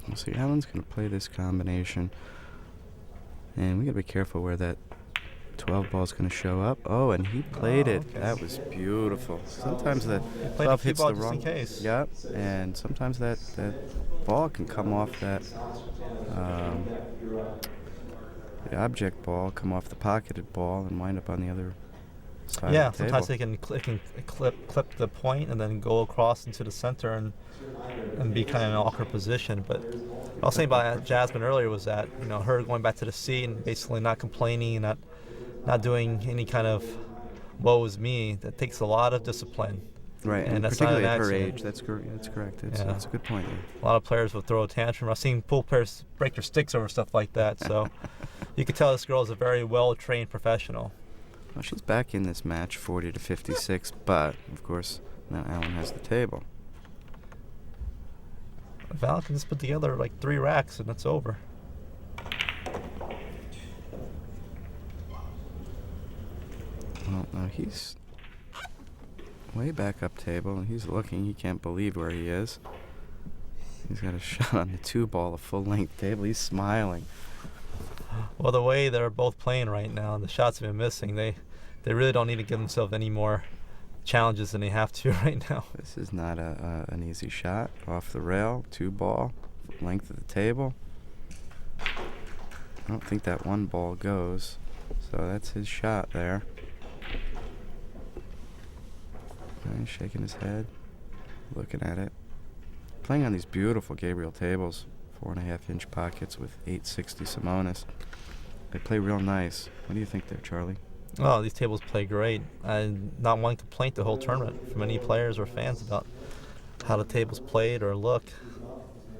Well, see, Alan's going to play this combination, and we got to be careful where that 12 ball's going to show up. Oh, and he played it. Okay. That was beautiful. Sometimes that Played 12 the hits ball the just wrong... in case. Yep, and sometimes that ball can come off that the object ball come off the pocketed ball and wind up on the other side Yeah, of the table. sometimes they can clip the point and then go across into the center and be kind of in an awkward position. But what I was saying about Jasmine earlier was that, her going back to the seat and basically not complaining, not doing any kind of woe is me, that takes a lot of discipline. Right, and that's not particularly an at her accident. age, that's correct. Yeah. That's a good point. A lot of players will throw a tantrum. I've seen pool players break their sticks over stuff like that. So you could tell this girl is a very well-trained professional. Well, she's back in this match, 40-56, but of course now Alan has the table. Val can just put together like 3 racks and it's over. Well, now he's way back up table, and he's looking. He can't believe where he is. He's got a shot on the 2-ball, a full-length table. He's smiling. Well, the way they're both playing right now, the shots have been missing. They really don't need to give themselves any more challenges than they have to right now. This is not an easy shot. Off the rail, 2-ball, length of the table. I don't think that 1 ball goes, so that's his shot there. He's shaking his head, looking at it. Playing on these beautiful Gabriel tables, 4.5-inch pockets with 860 Simonis. They play real nice. What do you think there, Charlie? Oh, these tables play great. Not one complaint the whole tournament from any players or fans about how the tables played or look.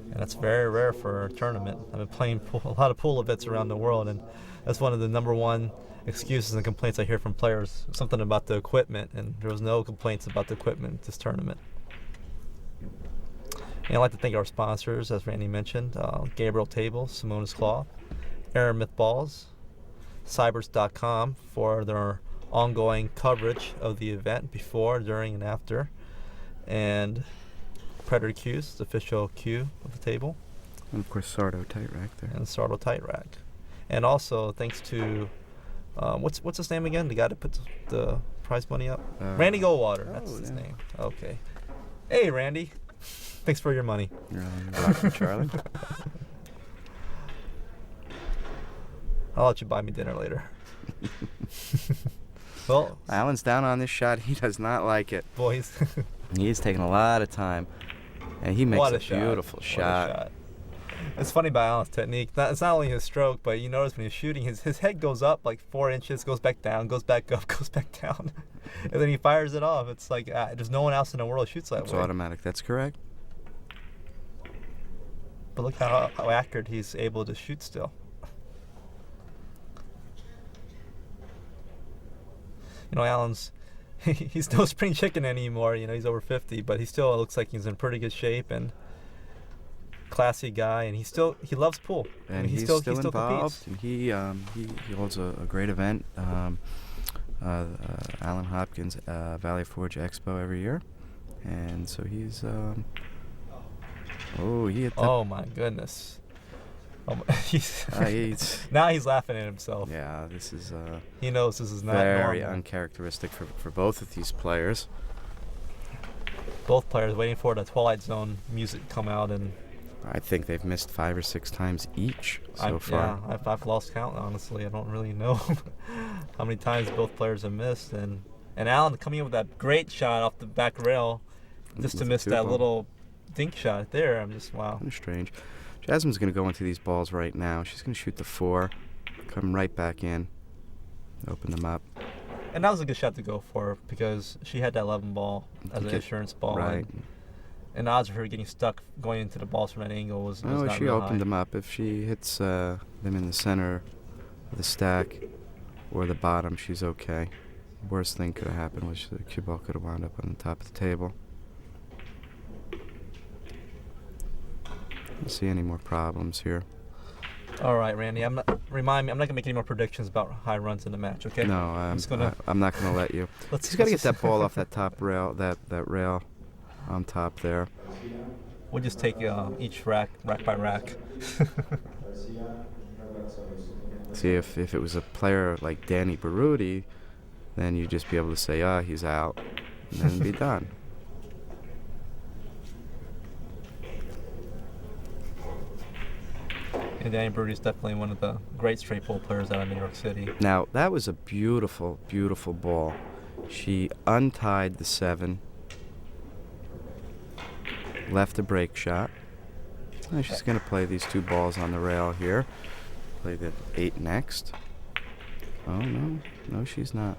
And that's very rare for a tournament. I've been playing a lot of pool events around the world, and that's one of the number one excuses and complaints I hear from players, something about the equipment, and there was no complaints about the equipment this tournament. And I'd like to thank our sponsors, as Randy mentioned, Gabriel Tables, Simonis Cloth, Aramith Balls, Cybers.com for their ongoing coverage of the event before, during, and after, and Predator Q's, the official Q of the table. And of course, Sardo Tight Rack there. And Sardo Tight Rack. And also thanks to what's his name again? The guy that put the prize money up? Randy Goldwater. That's his name. Okay. Hey, Randy. Thanks for your money. You're welcome, Charlie. I'll let you buy me dinner later. Well, Alan's down on this shot. He does not like it. Boys. He's taking a lot of time, and he makes a beautiful shot. shot. It's funny about Alan's technique. It's not only his stroke, but you notice when he's shooting, his head goes up like 4 inches, goes back down, goes back up, goes back down, and then he fires it off. It's like there's no one else in the world who shoots that way. It's automatic. That's correct. But look how accurate he's able to shoot still. Alan's he's no spring chicken anymore. He's over 50, but he still looks like he's in pretty good shape and classy guy, and he loves pool. And he's still involved. And he holds a great event, Alan Hopkins Valley Forge Expo every year, and so he's he hit the oh my goodness. he's now he's laughing at himself. Yeah, this is he knows this is not very normal. uncharacteristic for both of these players. Both players waiting for the Twilight Zone music to come out, and I think they've missed 5 or 6 times each so far. Yeah, I've lost count, honestly. I don't really know how many times both players have missed. And Alan coming in with that great shot off the back rail just to miss that little dink shot there. I'm just, wow. Kind of strange. Jasmine's going to go into these balls right now. She's going to shoot the 4, come right back in, open them up. And that was a good shot to go for because she had that 11 ball as an insurance ball. Right. And the odds of her getting stuck going into the balls from that angle was not she real opened high. them up. If she hits them in the center of the stack or the bottom, she's okay. Worst thing could have happened was the cue ball could have wound up on the top of the table. Don't see any more problems here. All right, Randy. I'm not gonna make any more predictions about high runs in the match. Okay? No, I'm not gonna let you. He's got to get that ball off that top rail, that rail on top there. We'll just take each rack by rack. See, if it was a player like Danny Baruti, then you'd just be able to say, he's out, and then be done. And Danny Brody is definitely one of the great straight pool players out of New York City. Now, that was a beautiful, beautiful ball. She untied the 7, left a break shot. And she's going to play these 2 balls on the rail here. Play the 8 next. Oh, no, she's not.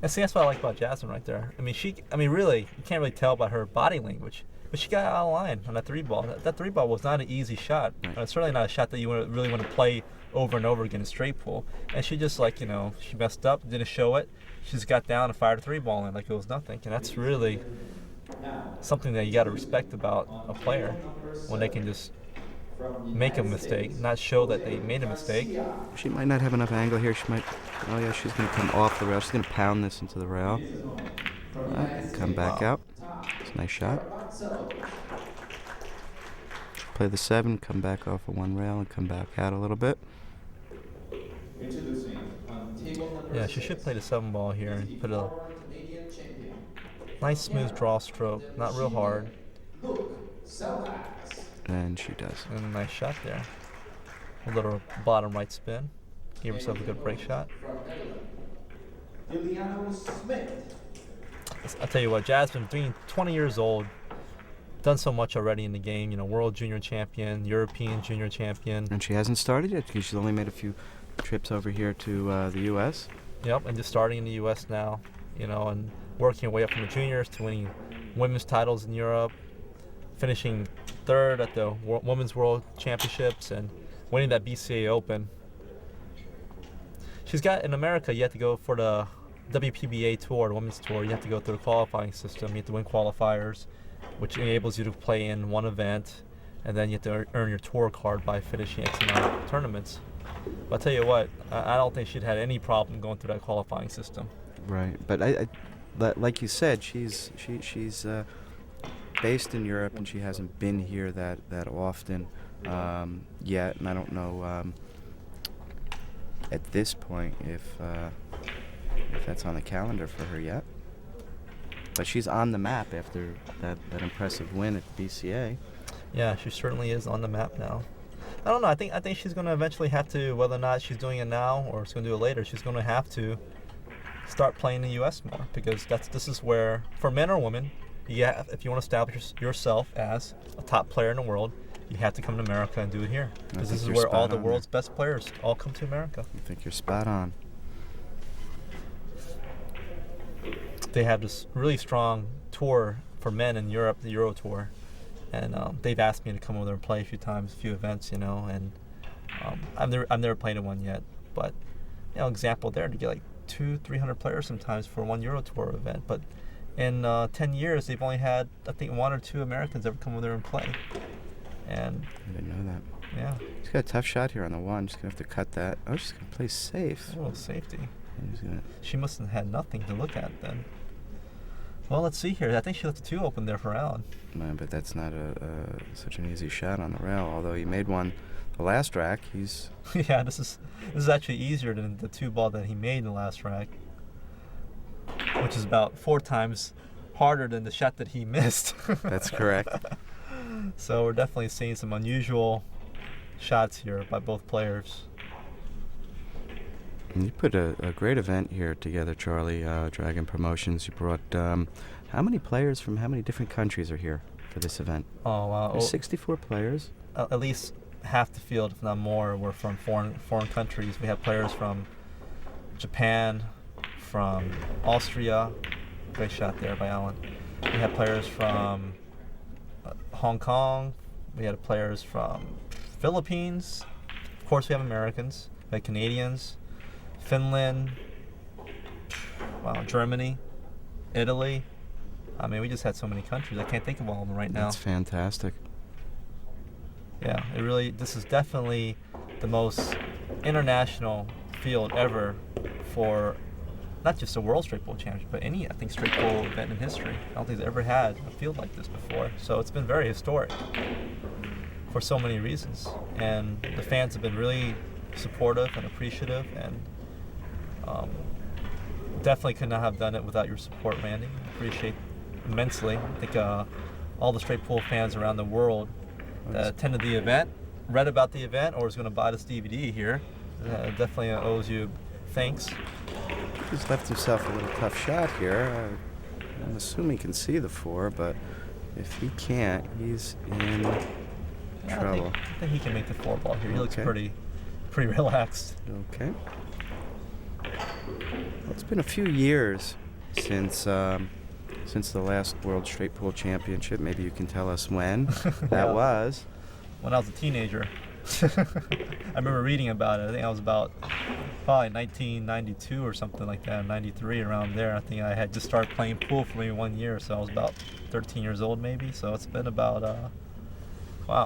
And see, that's what I like about Jasmine right there. I mean, really, you can't really tell by her body language. But she got out of line on that 3 ball. That 3 ball was not an easy shot. Right. It's certainly not a shot that you really want to play over and over again in straight pool. And she just she messed up, didn't show it. She just got down and fired a 3 ball in like it was nothing. And that's really something that you got to respect about a player, when they can just make a mistake, not show that they made a mistake. She might not have enough angle here. She's going to come off the rail. She's going to pound this into the rail. Come back out. It's a nice shot. Play the 7, come back off of 1 rail and come back out a little bit. Yeah, she should play the 7 ball here and put a nice smooth draw stroke, not real hard. And she does. And a nice shot there. A little bottom right spin. Gave herself a good break shot. I'll tell you what, Jasmine, being 20 years old, done so much already in the game. World Junior Champion, European Junior Champion. And she hasn't started yet because she's only made a few trips over here to the U.S. Yep, and just starting in the U.S. now, and working her way up from the juniors to winning women's titles in Europe, finishing 3rd at the Women's World Championships and winning that BCA Open. She's got, in America, you have to go for the WPBA Tour, the Women's Tour. You have to go through the qualifying system. You have to win qualifiers, which enables you to play in one event, and then you have to earn your tour card by finishing X amount of tournaments. But I'll tell you what, I don't think she'd had any problem going through that qualifying system. Right, but I like you said, she's based in Europe, and she hasn't been here that often yet, and I don't know at this point if that's on the calendar for her yet. But she's on the map after that impressive win at BCA. Yeah, she certainly is on the map now. I don't know. I think she's going to eventually have to, whether or not she's doing it now or she's going to do it later, she's going to have to start playing in the U.S. more, because this is where, for men or women, if you want to establish yourself as a top player in the world, you have to come to America and do it here, because this is where all the world's best players all come to America. I think you're spot on. They have this really strong tour for men in Europe, the Euro Tour, and they've asked me to come over there and play a few times, a few events, and I've never played in one yet, but example there, to get like 200-300 players sometimes for one Euro Tour event, but in 10 years they've only had, I think, 1 or 2 Americans ever come over there and play. And I didn't know that. Yeah. She's got a tough shot here on the 1. She's gonna have to cut that. Oh, she's gonna play safe. Oh, safety. Gonna... She must have had nothing to look at then. Well, let's see here. I think she left the 2 open there for Allen. No, but that's not such an easy shot on the rail. Although he made one the last rack, he's... Yeah, this is actually easier than the 2 ball that he made in the last rack, which is about 4 times harder than the shot that he missed. That's correct. So we're definitely seeing some unusual shots here by both players. You put a great event here together, Charlie. Dragon Promotions. You brought how many players from how many different countries are here for this event? Oh, wow. There's 64 players. At least half the field, if not more, were from foreign countries. We have players from Japan, from Austria. Great shot there by Allen. We have players from Hong Kong. We had players from Philippines. Of course, we have Americans. We had Canadians, Finland, Germany, Italy. I mean, we just had so many countries. I can't think of all of them right now. That's fantastic. Yeah, this is definitely the most international field ever for not just a World Straight Pool Championship, but any, I think, straight pool event in history. I don't think they've ever had a field like this before. So it's been very historic for so many reasons. And the fans have been really supportive and appreciative, and definitely could not have done it without your support, Randy. Appreciate immensely. I think all the straight pool fans around the world that attended the event read about the event or is going to buy this DVD here, definitely owes you thanks. He's left himself a little tough shot here. I'm assuming he can see the 4, but if he can't, he's in trouble. I think he can make the 4 ball here. He looks pretty relaxed. Okay. Well, it's been a few years since the last World Straight Pool Championship. Maybe you can tell us when that was. When I was a teenager. I remember reading about it. I think I was about probably 1992 or something like that, 93, around there. I think I had just started playing pool for maybe 1 year, so I was about 13 years old maybe. So it's been about,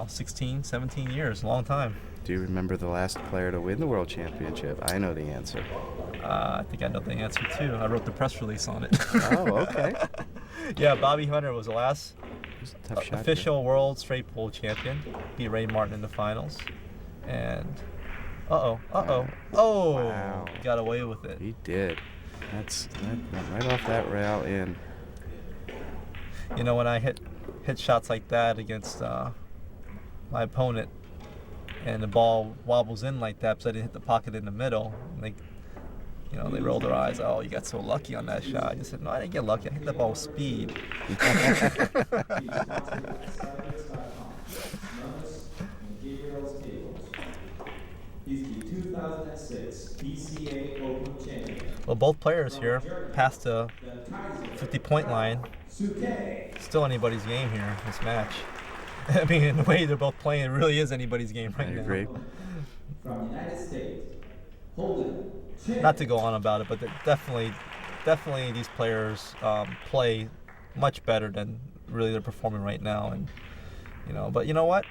16, 17 years, a long time. Do you remember the last player to win the World Championship? I know the answer. I think I know the answer too. I wrote the press release on it. Oh, okay. Yeah, Bobby Hunter was the last Tough shot official World Straight Pool champion. Beat Ray Martin in the finals. And oh, Wow. got away with it. He did. That went right off that rail in. You know, when I hit shots like that against my opponent, and the ball wobbles in like that, because I didn't hit the pocket in the middle, and they roll their eyes. Oh, you got so lucky on that shot. I said, no, I didn't get lucky. I hit the ball with speed. He's the 2006 PCA Open champion. Well, both players here passed the 50-point line. Still anybody's game here, this match. I mean, in the way they're both playing, it really is anybody's game right now. I agree. From the United States, Holden. Not to go on about it, but definitely these players play much better than really they're performing right now. And but you know what?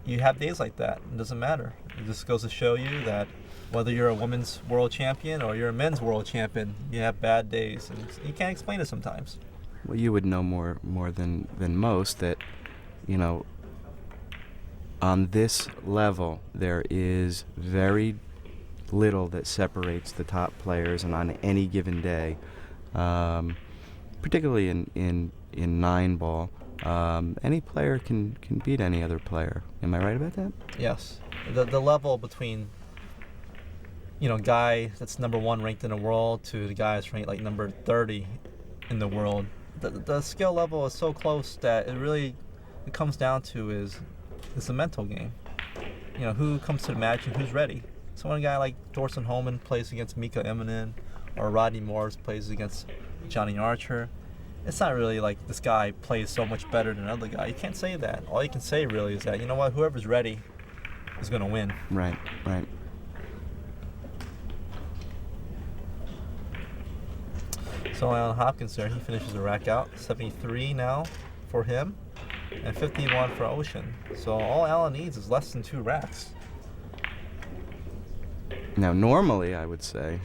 You have days like that. It doesn't matter. It just goes to show you that whether you're a women's world champion or you're a men's world champion, you have bad days, and you can't explain it sometimes. Well, you would know more than most that, on this level, there is very little that separates the top players, and on any given day, particularly in 9-ball, any player can beat any other player. Am I right about that? Yes. The level between guy that's number 1 ranked in the world to the guy that's ranked like number 30 in the world, the skill level is so close that it comes down to is the mental game. Who comes to the match and who's ready. So when a guy like Thorsten Holman plays against Mika Immonen, or Rodney Morris plays against Johnny Archer, it's not really like this guy plays so much better than another guy. You can't say that. All you can say really is that, whoever's ready is going to win. Right. So Alan Hopkins there, he finishes the rack out. 73 now for him, and 51 for Ouschan. So all Alan needs is less than 2 racks. Now, normally I would say,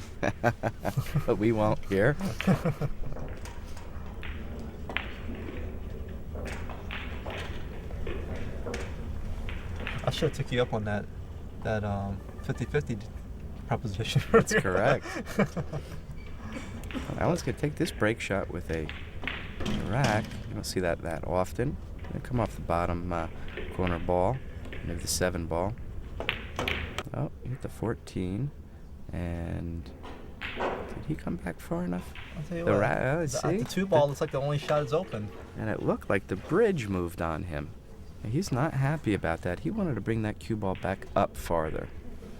but we won't here. I should have took you up on that 50-50 proposition. That's correct. Alan's going to take this break shot with a rack. You don't see that often. Going to come off the bottom corner ball, maybe the 7 ball. Oh, hit the 14. And did he come back far enough? I'll tell you The what, see? the 2 ball looks like the only shot is open. And it looked like the bridge moved on him. He's not happy about that. He wanted to bring that cue ball back up farther.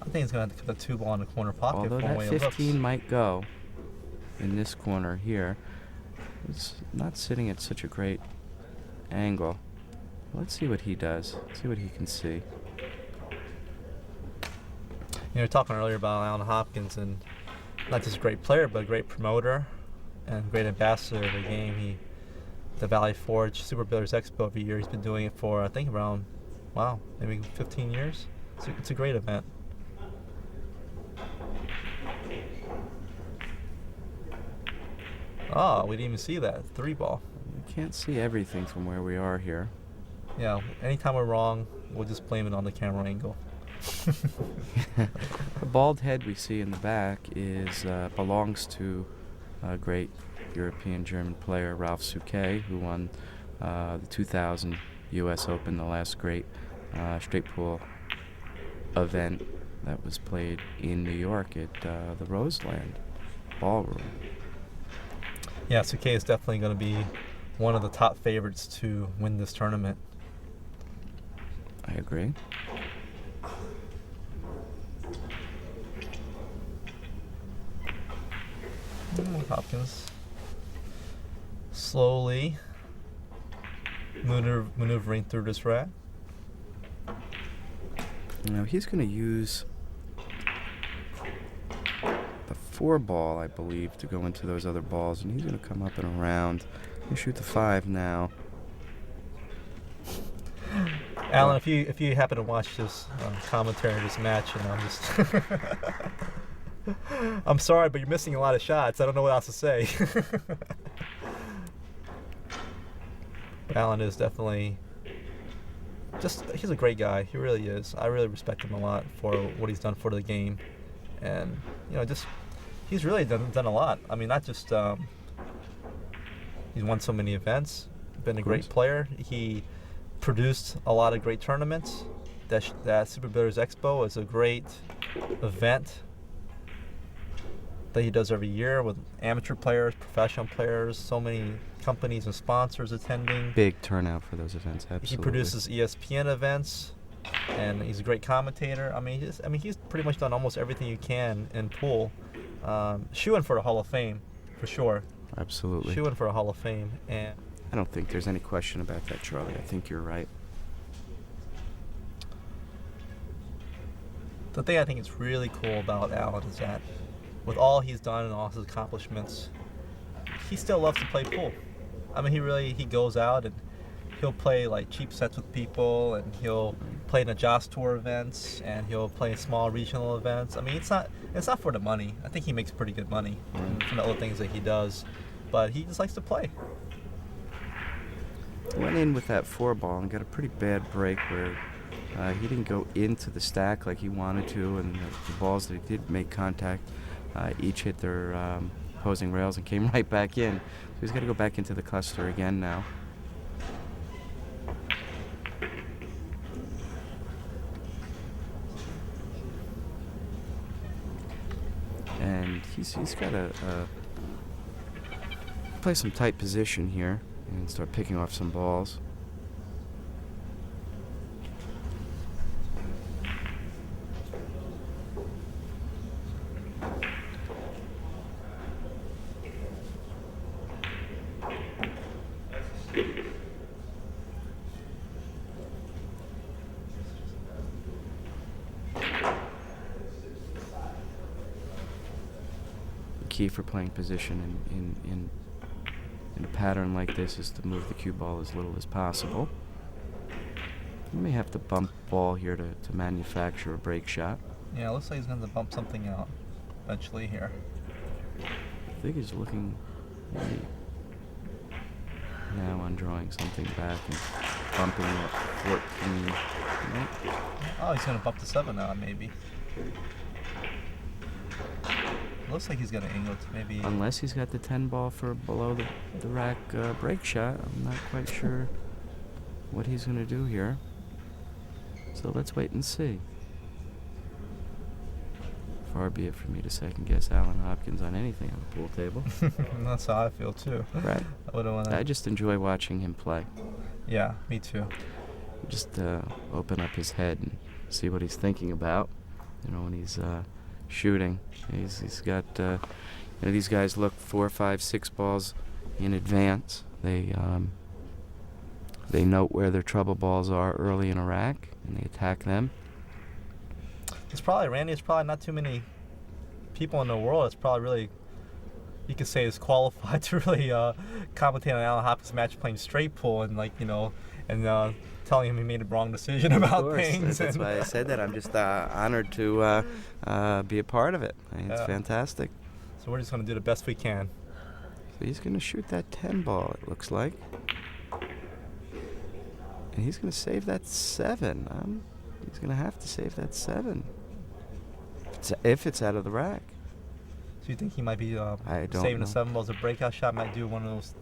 I think he's going to have to put the 2 ball in the corner pocket. Although one that way it 15 looks. might go in this corner here. It's not sitting at such a great angle. Let's see what he does. See what he can see. You were talking earlier about Alan Hopkins, and not just a great player, but a great promoter and great ambassador of the game. The Valley Forge Super Builders Expo every year, he's been doing it for, I think, around, maybe 15 years. It's a great event. Oh, we didn't even see that 3 ball. We can't see everything from where we are here. Yeah, anytime we're wrong, we'll just blame it on the camera angle. The bald head we see in the back belongs to a great European German player, Ralph Souquet, who won the 2000 U.S. Open, the last great straight pool event that was played in New York at the Roseland Ballroom. Yeah, Suke is definitely going to be one of the top favorites to win this tournament. I agree. Hopkins slowly maneuvering through this rack. Now he's going to use the 4-ball, I believe, to go into those other balls, and he's going to come up and around. He'll shoot the 5 now. Alan, if you happen to watch this commentary of this match, I'm just I'm sorry, but you're missing a lot of shots. I don't know what else to say. Alan is definitely he's a great guy. He really is. I really respect him a lot for what he's done for the game, and he's really done a lot. I mean, not just he's won so many events, been a great player. He produced a lot of great tournaments. That Super Builders Expo is a great event that he does every year with amateur players, professional players, so many companies and sponsors attending. Big turnout for those events, absolutely. He produces ESPN events, and he's a great commentator. He's pretty much done almost everything you can in pool. Shooing for the Hall of Fame, for sure. Absolutely. Shooing for a Hall of Fame, and I don't think there's any question about that, Charlie. I think you're right. The thing I think is really cool about Alan is that with all he's done and all his accomplishments, he still loves to play pool. I mean, he goes out and he'll play like cheap sets with people, and he'll play in the Joss Tour events, and he'll play in small regional events. I mean, it's not for the money. I think he makes pretty good money from the other things that he does, but he just likes to play. Went in with that 4-ball and got a pretty bad break where he didn't go into the stack like he wanted to, and the balls that he did make contact each hit their opposing rails and came right back in. So he's got to go back into the cluster again now. And he's got to play some tight position here and start picking off some balls. Key for playing position in a pattern like this is to move the cue ball as little as possible. You may have to bump the ball here to manufacture a break shot. Yeah, it looks like he's going to bump something out eventually here. I think he's looking maybe now on drawing something back and bumping it 14. Nope. Oh, he's going to bump to 7 now, maybe. Looks like he's got an angle to maybe. Unless he's got the 10-ball for below the rack break shot. I'm not quite sure what he's going to do here. So let's wait and see. Far be it for me to second guess Alan Hopkins on anything on the pool table. That's how I feel too. Right. I just enjoy watching him play. Yeah, me too. Just open up his head and see what he's thinking about. When he's shooting. He's got, these guys look 4, 5, 6 balls in advance. They note where their trouble balls are early in a rack, and they attack them. It's probably not too many people in the world that's probably really, you could say, is qualified to really commentate on Alan Hopkins' match playing straight pool and telling him he made a wrong decision about things. That's why I said that. I'm just honored to be a part of it. It's fantastic. So we're just going to do the best we can. So he's going to shoot that 10-ball, it looks like. And he's going to save that 7. He's going to have to save that 7. If it's out of the rack. So you think he might be I don't saving know. the 7 balls? A breakout shot might do one of those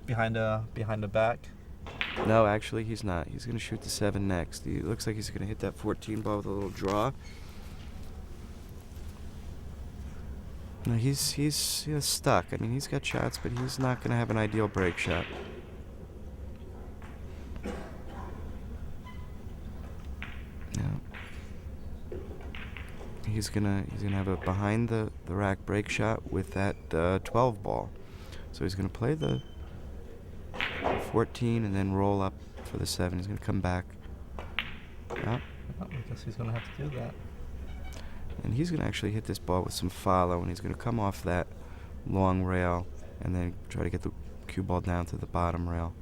behind the back? No, actually, he's not. He's going to shoot the 7 next. He looks like he's going to hit that 14 ball with a little draw. No, he's stuck. I mean, he's got shots, but he's not going to have an ideal break shot. No. He's gonna have a behind the rack break shot with that 12 ball. So he's gonna play the 14 and then roll up for the 7. He's gonna come back. Yeah. I guess he's gonna have to do that. And he's gonna actually hit this ball with some follow, and he's gonna come off that long rail and then try to get the cue ball down to the bottom rail.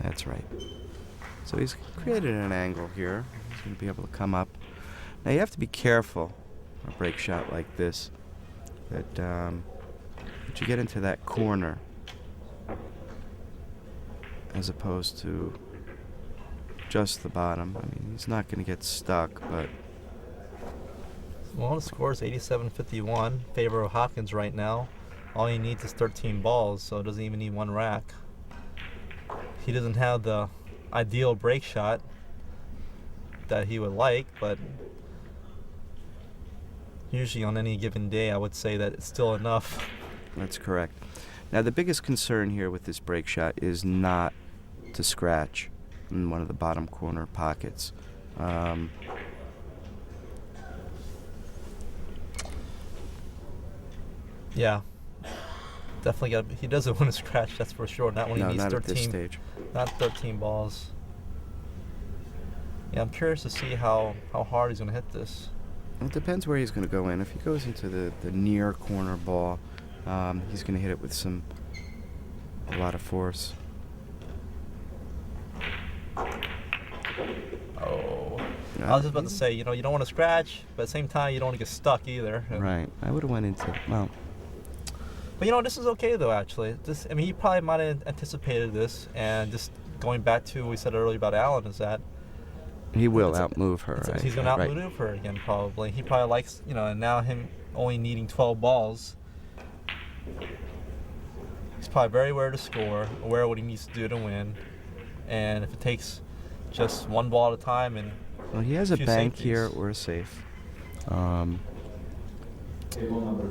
That's right. So he's created an angle here. He's going to be able to come up. Now you have to be careful on a break shot like this that you get into that corner as opposed to just the bottom. I mean, he's not going to get stuck, but... Well, the score is 87-51, favor of Hopkins right now. All he needs is 13 balls, so it doesn't even need 1 rack. He doesn't have the ideal break shot that he would like, but usually on any given day I would say that it's still enough. That's correct. Now the biggest concern here with this break shot is not to scratch in one of the bottom corner pockets. Yeah, definitely got. He doesn't want to scratch, that's for sure. Not when he No, needs not 13. at this stage. Not 13 balls. Yeah, I'm curious to see how hard he's going to hit this. It depends where he's going to go in. If he goes into the near corner ball, he's going to hit it with a lot of force. Oh. I was just about to say, you don't want to scratch, but at the same time, you don't want to get stuck either. Right. I would have went into, well. But this is okay though, actually. He probably might have anticipated this, and just going back to what we said earlier about Allen is that he will outmove her. Right? He's going to outmaneuver her again, probably. He probably likes, and now him only needing 12 balls. He's probably very aware to score, aware of what he needs to do to win, and if it takes just 1 ball at a time and well, he has a bank safeties here or a safe.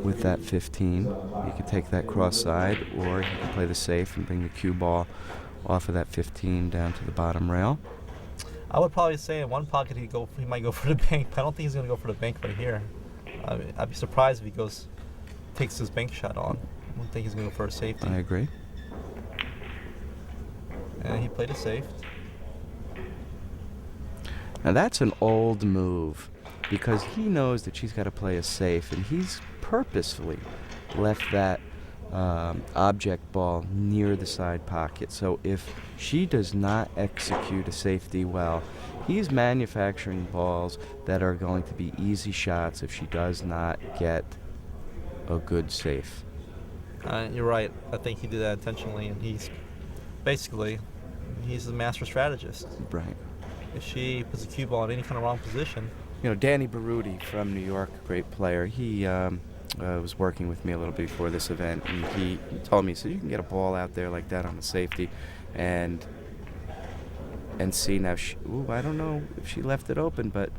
With that 15, he could take that cross side, or he can play the safe and bring the cue ball off of that 15 down to the bottom rail. I would probably say in one pocket he might go for the bank, but I don't think he's going to go for the bank right here. I'd be surprised if he takes his bank shot on. I don't think he's going to go for a safety. I agree. And he played it safe. Now that's an old move, because he knows that she's got to play a safe, and he's purposefully left that object ball near the side pocket. So if she does not execute a safety well, he's manufacturing balls that are going to be easy shots if she does not get a good safe. You're right. I think he did that intentionally, and he's the master strategist. Right. If she puts a cue ball in any kind of wrong position. Danny Baruti from New York, great player. He was working with me a little bit before this event, and he told me, so you can get a ball out there like that on the safety, and see now. I don't know if she left it open, but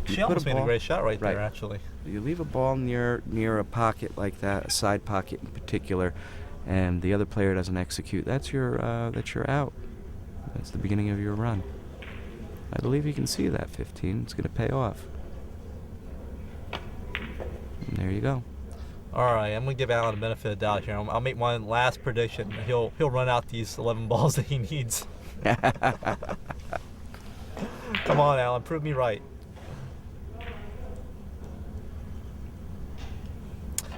she almost made a great shot right there, actually. You leave a ball near a pocket like that, a side pocket in particular, and the other player doesn't execute. That's your out. That's the beginning of your run. I believe you can see that 15. It's going to pay off. And there you go. All right, I'm going to give Allen the benefit of the doubt here. I'll make one last prediction. He'll run out these 11 balls that he needs. Come on, Allen, prove me right.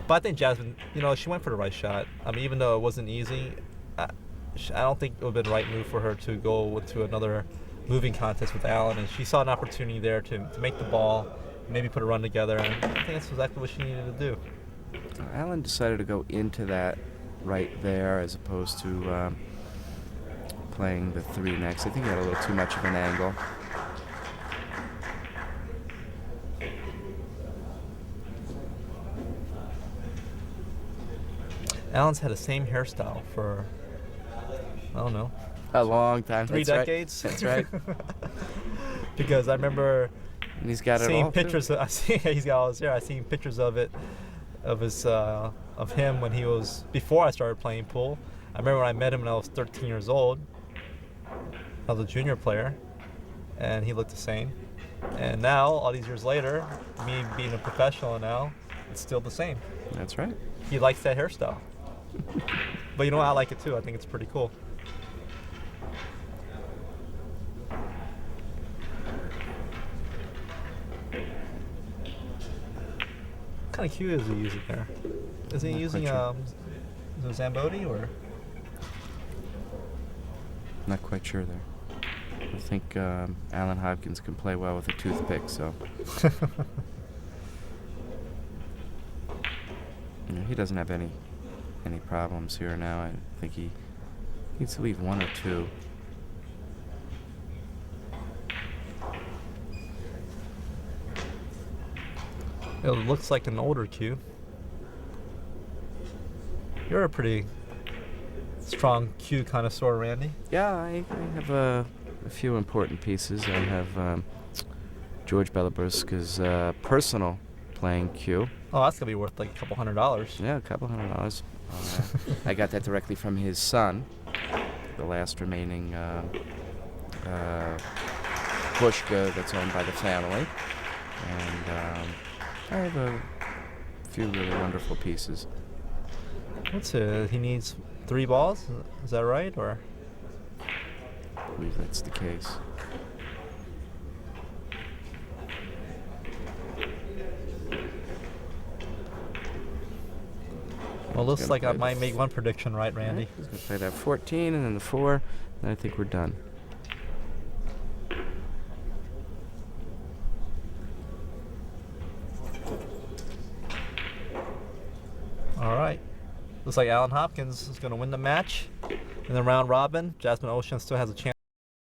But I think Jasmine, she went for the right shot. Even though it wasn't easy, I don't think it would have been the right move for her to go to another moving contest with Allen, and she saw an opportunity there to make the ball, maybe put a run together, and I think that's exactly what she needed to do. Allen decided to go into that right there as opposed to playing the 3 next. I think he had a little too much of an angle. Alan's had the same hairstyle for, I don't know, A long time. 3 That's right. decades. That's right. Because I remember And he's got it seeing all. pictures. Too. He's got all his hair. I seen pictures of it, of him when he was before I started playing pool. I remember when I met him when I was 13 years old. I was a junior player, and he looked the same. And now, all these years later, me being a professional now, it's still the same. That's right. He likes that hairstyle. But you know what? I like it too. I think it's pretty cool. What kind of cue is he using there? Is he Not using quite sure. the Zamboni or? Not quite sure there. I think Alan Hopkins can play well with a toothpick, so yeah, he doesn't have any problems here now. I think he needs to leave 1 or 2. It looks like an older cue. You're a pretty strong cue connoisseur, Randy. Yeah, I have a few important pieces. I have George Belabruska's personal playing cue. Oh, that's gonna be worth like $200. Yeah, a couple $100. I got that directly from his son, the last remaining Pushka that's owned by the family. And I have a few really wonderful pieces. What's it? He needs 3 balls? Is that right? Or I believe that's the case. well, looks gonna like I play the might make one prediction right, Randy. He's going to play that 14 and then the 4, and I think we're done. All right. Looks like Alan Hopkins is going to win the match in the round robin. Hopkins-Ouschan still has a chance.